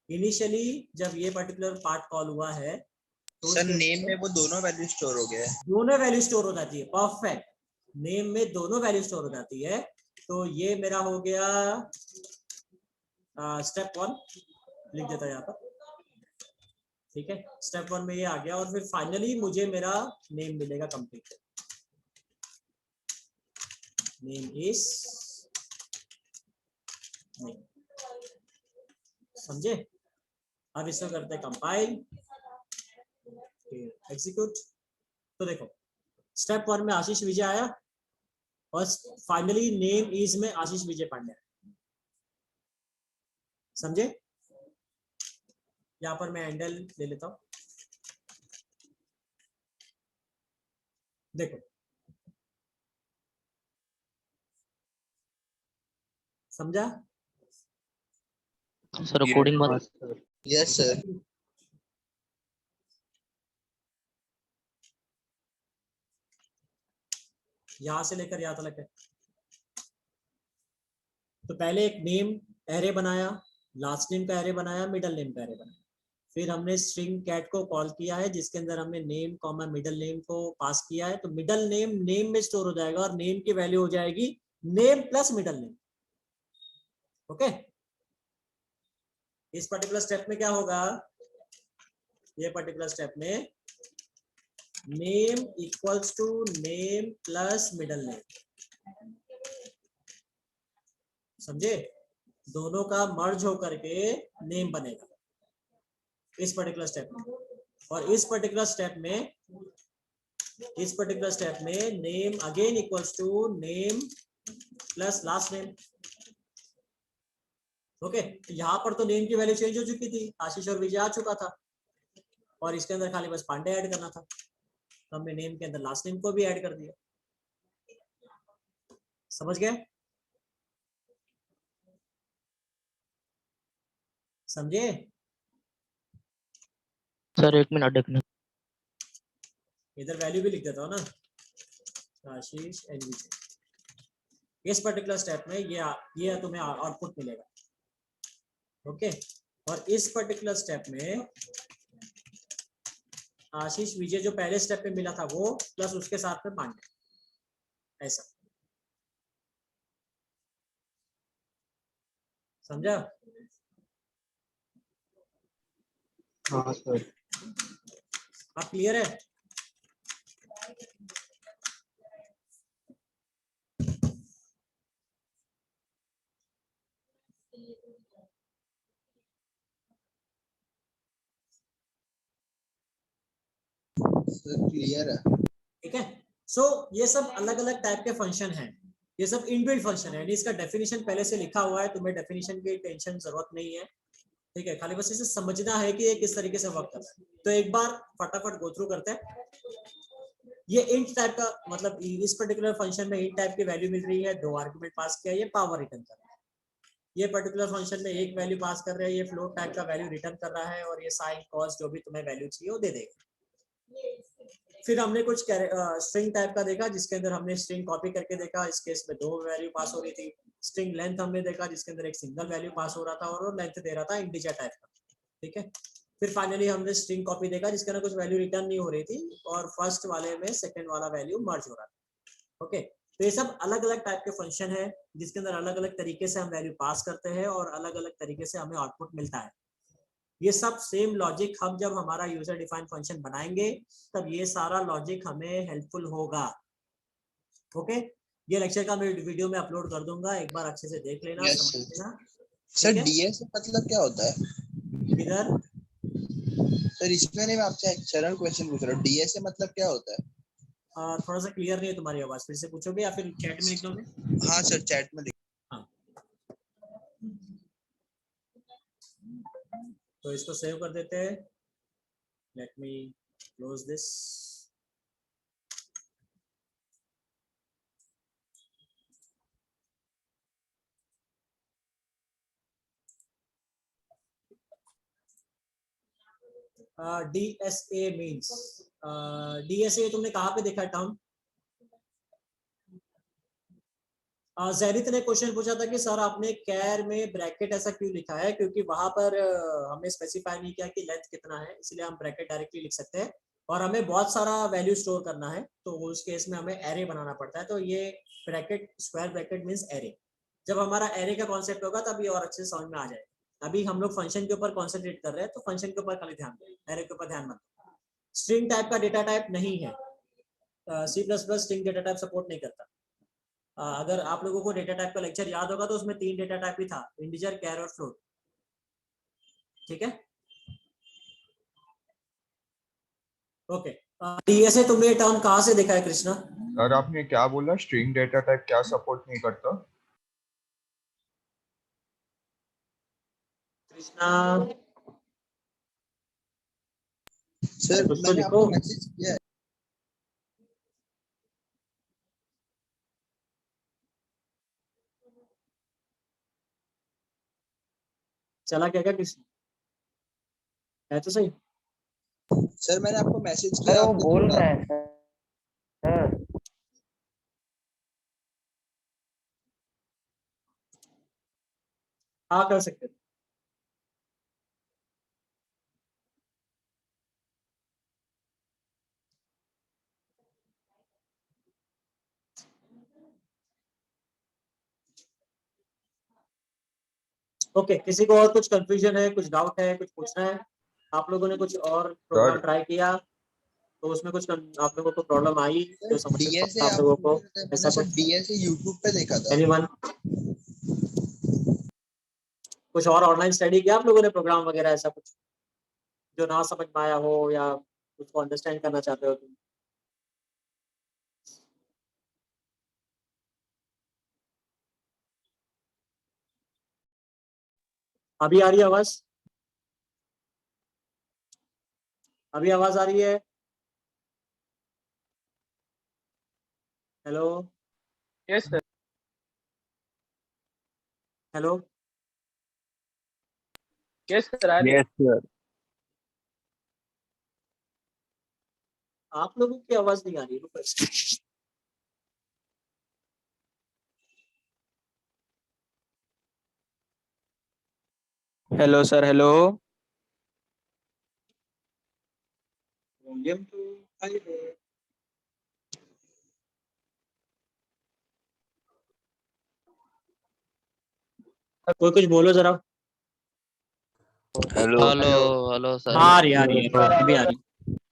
इनिशियली जब ये पर्टिकुलर पार्ट कॉल हुआ है तो सर नेम में वो दोनों वैल्यू स्टोर हो गया है। दोनों वैल्यू स्टोर हो जाती है, परफेक्ट, नेम में दोनों वैल्यू स्टोर हो जाती है। तो ये मेरा हो गया स्टेप 1, लिख देता है यहाँ पर, ठीक है, स्टेप 1 में ये आ गया और फिर फाइनली मुझे मेरा नेम मिलेगा कंप्लीट, नेम इज नेम, समझे? अब इसको करते हैं कंपाइल, एग्जीक्यूट। तो देखो स्टेप 1 में आशीष विजय आया और फाइनली नेम इज में आशीष विजय पांडे, समझे? यहाँ पर मैं हैंडल ले लेता हूं, देखो समझा? सर कोडिंग बंद। Yes sir. यहां से लेकर यहां तक है। तो पहले एक नेम एरे बनाया, लास्ट नेम का एरे बनाया, मिडल नेम का एरे बनाया, फिर हमने स्ट्रिंग कैट को कॉल किया है जिसके अंदर हमने नेम कॉमा मिडल नेम को पास किया है। तो मिडल नेम नेम में स्टोर हो जाएगा और नेम की वैल्यू हो जाएगी name plus middle name. Okay, इस पर्टिकुलर स्टेप में क्या होगा, ये पर्टिकुलर स्टेप में name equals to name plus middle name, समझे, दोनों का मर्ज होकर के नेम बनेगा इस पर्टिकुलर स्टेप में। और इस पर्टिकुलर स्टेप में name again equals to name plus last name. Okay, यहाँ पर तो नेम की वैल्यू चेंज हो चुकी थी, आशीष और विजय आ चुका था और इसके अंदर खाली बस पांडे ऐड करना था, तो हमने नेम के अंदर लास्ट नेम को भी ऐड कर दिया। समझ गए, समझे? सर 1 मिनट देखना। इधर वैल्यू भी लिख देता हूँ ना, आशीष एंड विजय। इस पर्टिकुलर स्टेप में ये तुम्हें आउटपुट मिलेगा। ओके, और इस पर्टिकुलर स्टेप में आशीष विजय जो पहले स्टेप में मिला था वो प्लस उसके साथ में पांडे, ऐसा। समझा? हाँ सर। आप क्लियर है? सर क्लियर है। ठीक है, सो ये सब अलग अलग टाइप के फंक्शन हैं, ये सब इनबिल्ट फंक्शन है, इसका डेफिनेशन पहले से लिखा हुआ है, तुम्हें डेफिनेशन की टेंशन जरूरत नहीं है। ठीक है, खाली बस इसे समझना है कि ये किस तरीके से वर्क करता है। तो एक बार फटाफट गो थ्रू करते हैं। ये इंट टाइप का मतलब इस पर्टिकुलर फंक्शन में इंट टाइप की वैल्यू मिल रही है, 2 आर्गुमेंट पास किया, ये पावर रिटर्न कर रहा है। ये पर्टिकुलर फंक्शन में एक वैल्यू पास कर रहे हैं, ये फ्लोट टाइप का वैल्यू रिटर्न कर रहा है, और ये साइन कॉस जो भी तुम्हें वैल्यू चाहिए वो दे देगा। फिर हमने कुछ स्ट्रिंग टाइप का देखा जिसके अंदर हमने स्ट्रिंग कॉपी करके देखा, इस केस में 2 वैल्यू पास हो रही थी। स्ट्रिंग लेंथ हमने देखा जिसके अंदर एक सिंगल वैल्यू पास हो रहा था और वो लेंथ दे रहा था इंटीजर टाइप का। ठीक है, फिर फाइनली हमने स्ट्रिंग कॉपी देखा जिसके अंदर कुछ वैल्यू रिटर्न नहीं हो रही थी और फर्स्ट वाले में सेकंड वाला वैल्यू मर्ज हो रहा था। ओके, तो ये सब अलग अलग टाइप के फंक्शन है जिसके अंदर अलग अलग तरीके से हम वैल्यू पास करते हैं और अलग अलग तरीके से हमें आउटपुट मिलता है। ये सब सेम लॉजिक हम जब हमारा यूजर डिफाइंड फंक्शन बनाएंगे तब ये सारा लॉजिक हमें हेल्पफुल होगा। ओके, ये लेक्चर का मैं वीडियो में अपलोड कर दूंगा, एक बार अच्छे से देख लेना, Yes, समझ sir. लेना। सर ठीक है? डीएस मतलब क्या होता है? इधर सर इसमें नहीं, मैं आपसे एक सरल क्वेश्चन पूछ रहा हूँ, डीएस मतलब क्या होता है? थोड़ा सा क्लियर नहीं है तुम्हारी आवाज, फिर से पूछोगे या फिर चैट में लिख दोगे? हाँ सर, चैट में लिख। हाँ, तो इसको सेव कर देते हैं। Let me close this. DSA means, DSA तुमने कहाँ पे देखा टर्म? जैरित ने क्वेश्चन पूछा था कि सर आपने कैर में ब्रैकेट ऐसा क्यों लिखा है, क्योंकि वहां पर हमने स्पेसिफाई नहीं किया कि लेंथ कितना है, इसलिए हम ब्रैकेट डायरेक्टली लिख सकते हैं और हमें बहुत सारा वैल्यू स्टोर करना है तो उस केस में हमें एरे बनाना पड़ता है। तो ये bracket, square bracket means array. जब हमारा एरे का कॉन्सेप्ट होगा तभी और अच्छे से समझ में आ जाएगा। अभी हम लोग फंक्शन के ऊपर कॉन्सेंट्रेट कर रहे हैं तो फंक्शन के ऊपर खाली ध्यान दें, एरे के ऊपर ध्यान मत। स्ट्रिंग टाइप का डेटा टाइप नहीं है, C++ string data type support नहीं करता। अगर आप लोगों को डेटा टाइप का लेक्चर याद होगा तो उसमें 3 डेटा टाइप ही था, इंटीजर, कैर और फ्लोट। ठीक है, ओके। डीएसए तुमने ये टर्म कहाँ से देखा है कृष्णा? सर आपने क्या बोला, स्ट्रिंग डेटा टाइप क्या सपोर्ट नहीं करता? कृष्णा सर कुछ तो मैंने लिखो। आपको मैसेज किया है। चला क्या क्या कृष्णा? है तो सही। सर मैंने आपको मैसेज सर किया, वो आपने बोल थोड़ा रहा है सर। हाँ कर सकते हैं। ओके, किसी को और कुछ कंफ्यूजन है, कुछ डाउट है, कुछ पूछना है? आप लोगों ने कुछ और प्रोग्राम Sir. ट्राई किया तो उसमें कुछ आप लोगों को प्रॉब्लम आई जो समझ में डीएसए आप लोगों को मैंने ऐसा सर कुछ? डीएसए यूट्यूब पे देखा था। एनीवन? कुछ और ऑनलाइन स्टडी किया आप लोगों ने, प्रोग्राम वगैरह ऐसा कुछ जो ना समझ में आया हो या उसको अंडरस्टैंड करना चाहते हो तुम? अभी आ रही है आवाज? अभी आवाज आ रही है? Hello? Yes sir. Hello? Yes sir, आ रही है। Yes sir. आप लोगों की आवाज नहीं आ रही है। Hello sir, hello. वॉल्यूम तो हाई है। कोई कुछ बोलो जरा। हेलो। Hello hello sir. हाँ, आ रही है अभी आ रही है।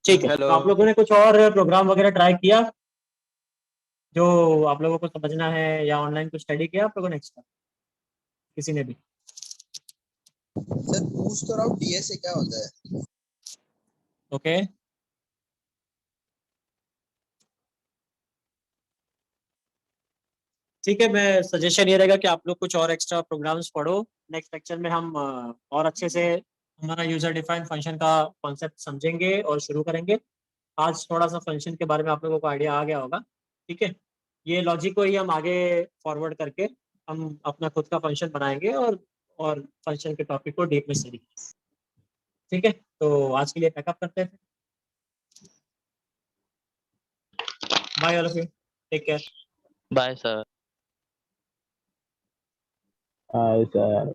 ठीक है, हेलो। तो आप लोगों ने कुछ और प्रोग्राम वगैरह ट्राई किया जो आप लोगों को समझना है, या ऑनलाइन कुछ स्टडी किया आप लोगों ने एक्स्ट्रा, किसी ने भी? सर पूछ तो रहा हूँ डीएसए क्या होता है। ओके, ठीक है, मैं सजेशन ये रहेगा कि आप लोग कुछ और एक्स्ट्रा प्रोग्राम्स पढ़ो। नेक्स्ट लेक्चर में हम और अच्छे से हमारा यूजर डिफाइंड फंक्शन का कॉन्सेप्ट समझेंगे और शुरू करेंगे। आज थोड़ा सा फंक्शन के बारे में आप लोगों को आइडिया आ गया होगा। ठीक है, ये लॉजिक को ही हम आगे फॉरवर्ड करके हम अपना खुद का फंक्शन बनाएंगे और फंक्शन के टॉपिक को डीप में स्टडी। ठीक है, तो आज के लिए पैकअप करते हैं। Bye all of you, take care. Bye sir. Hi sir.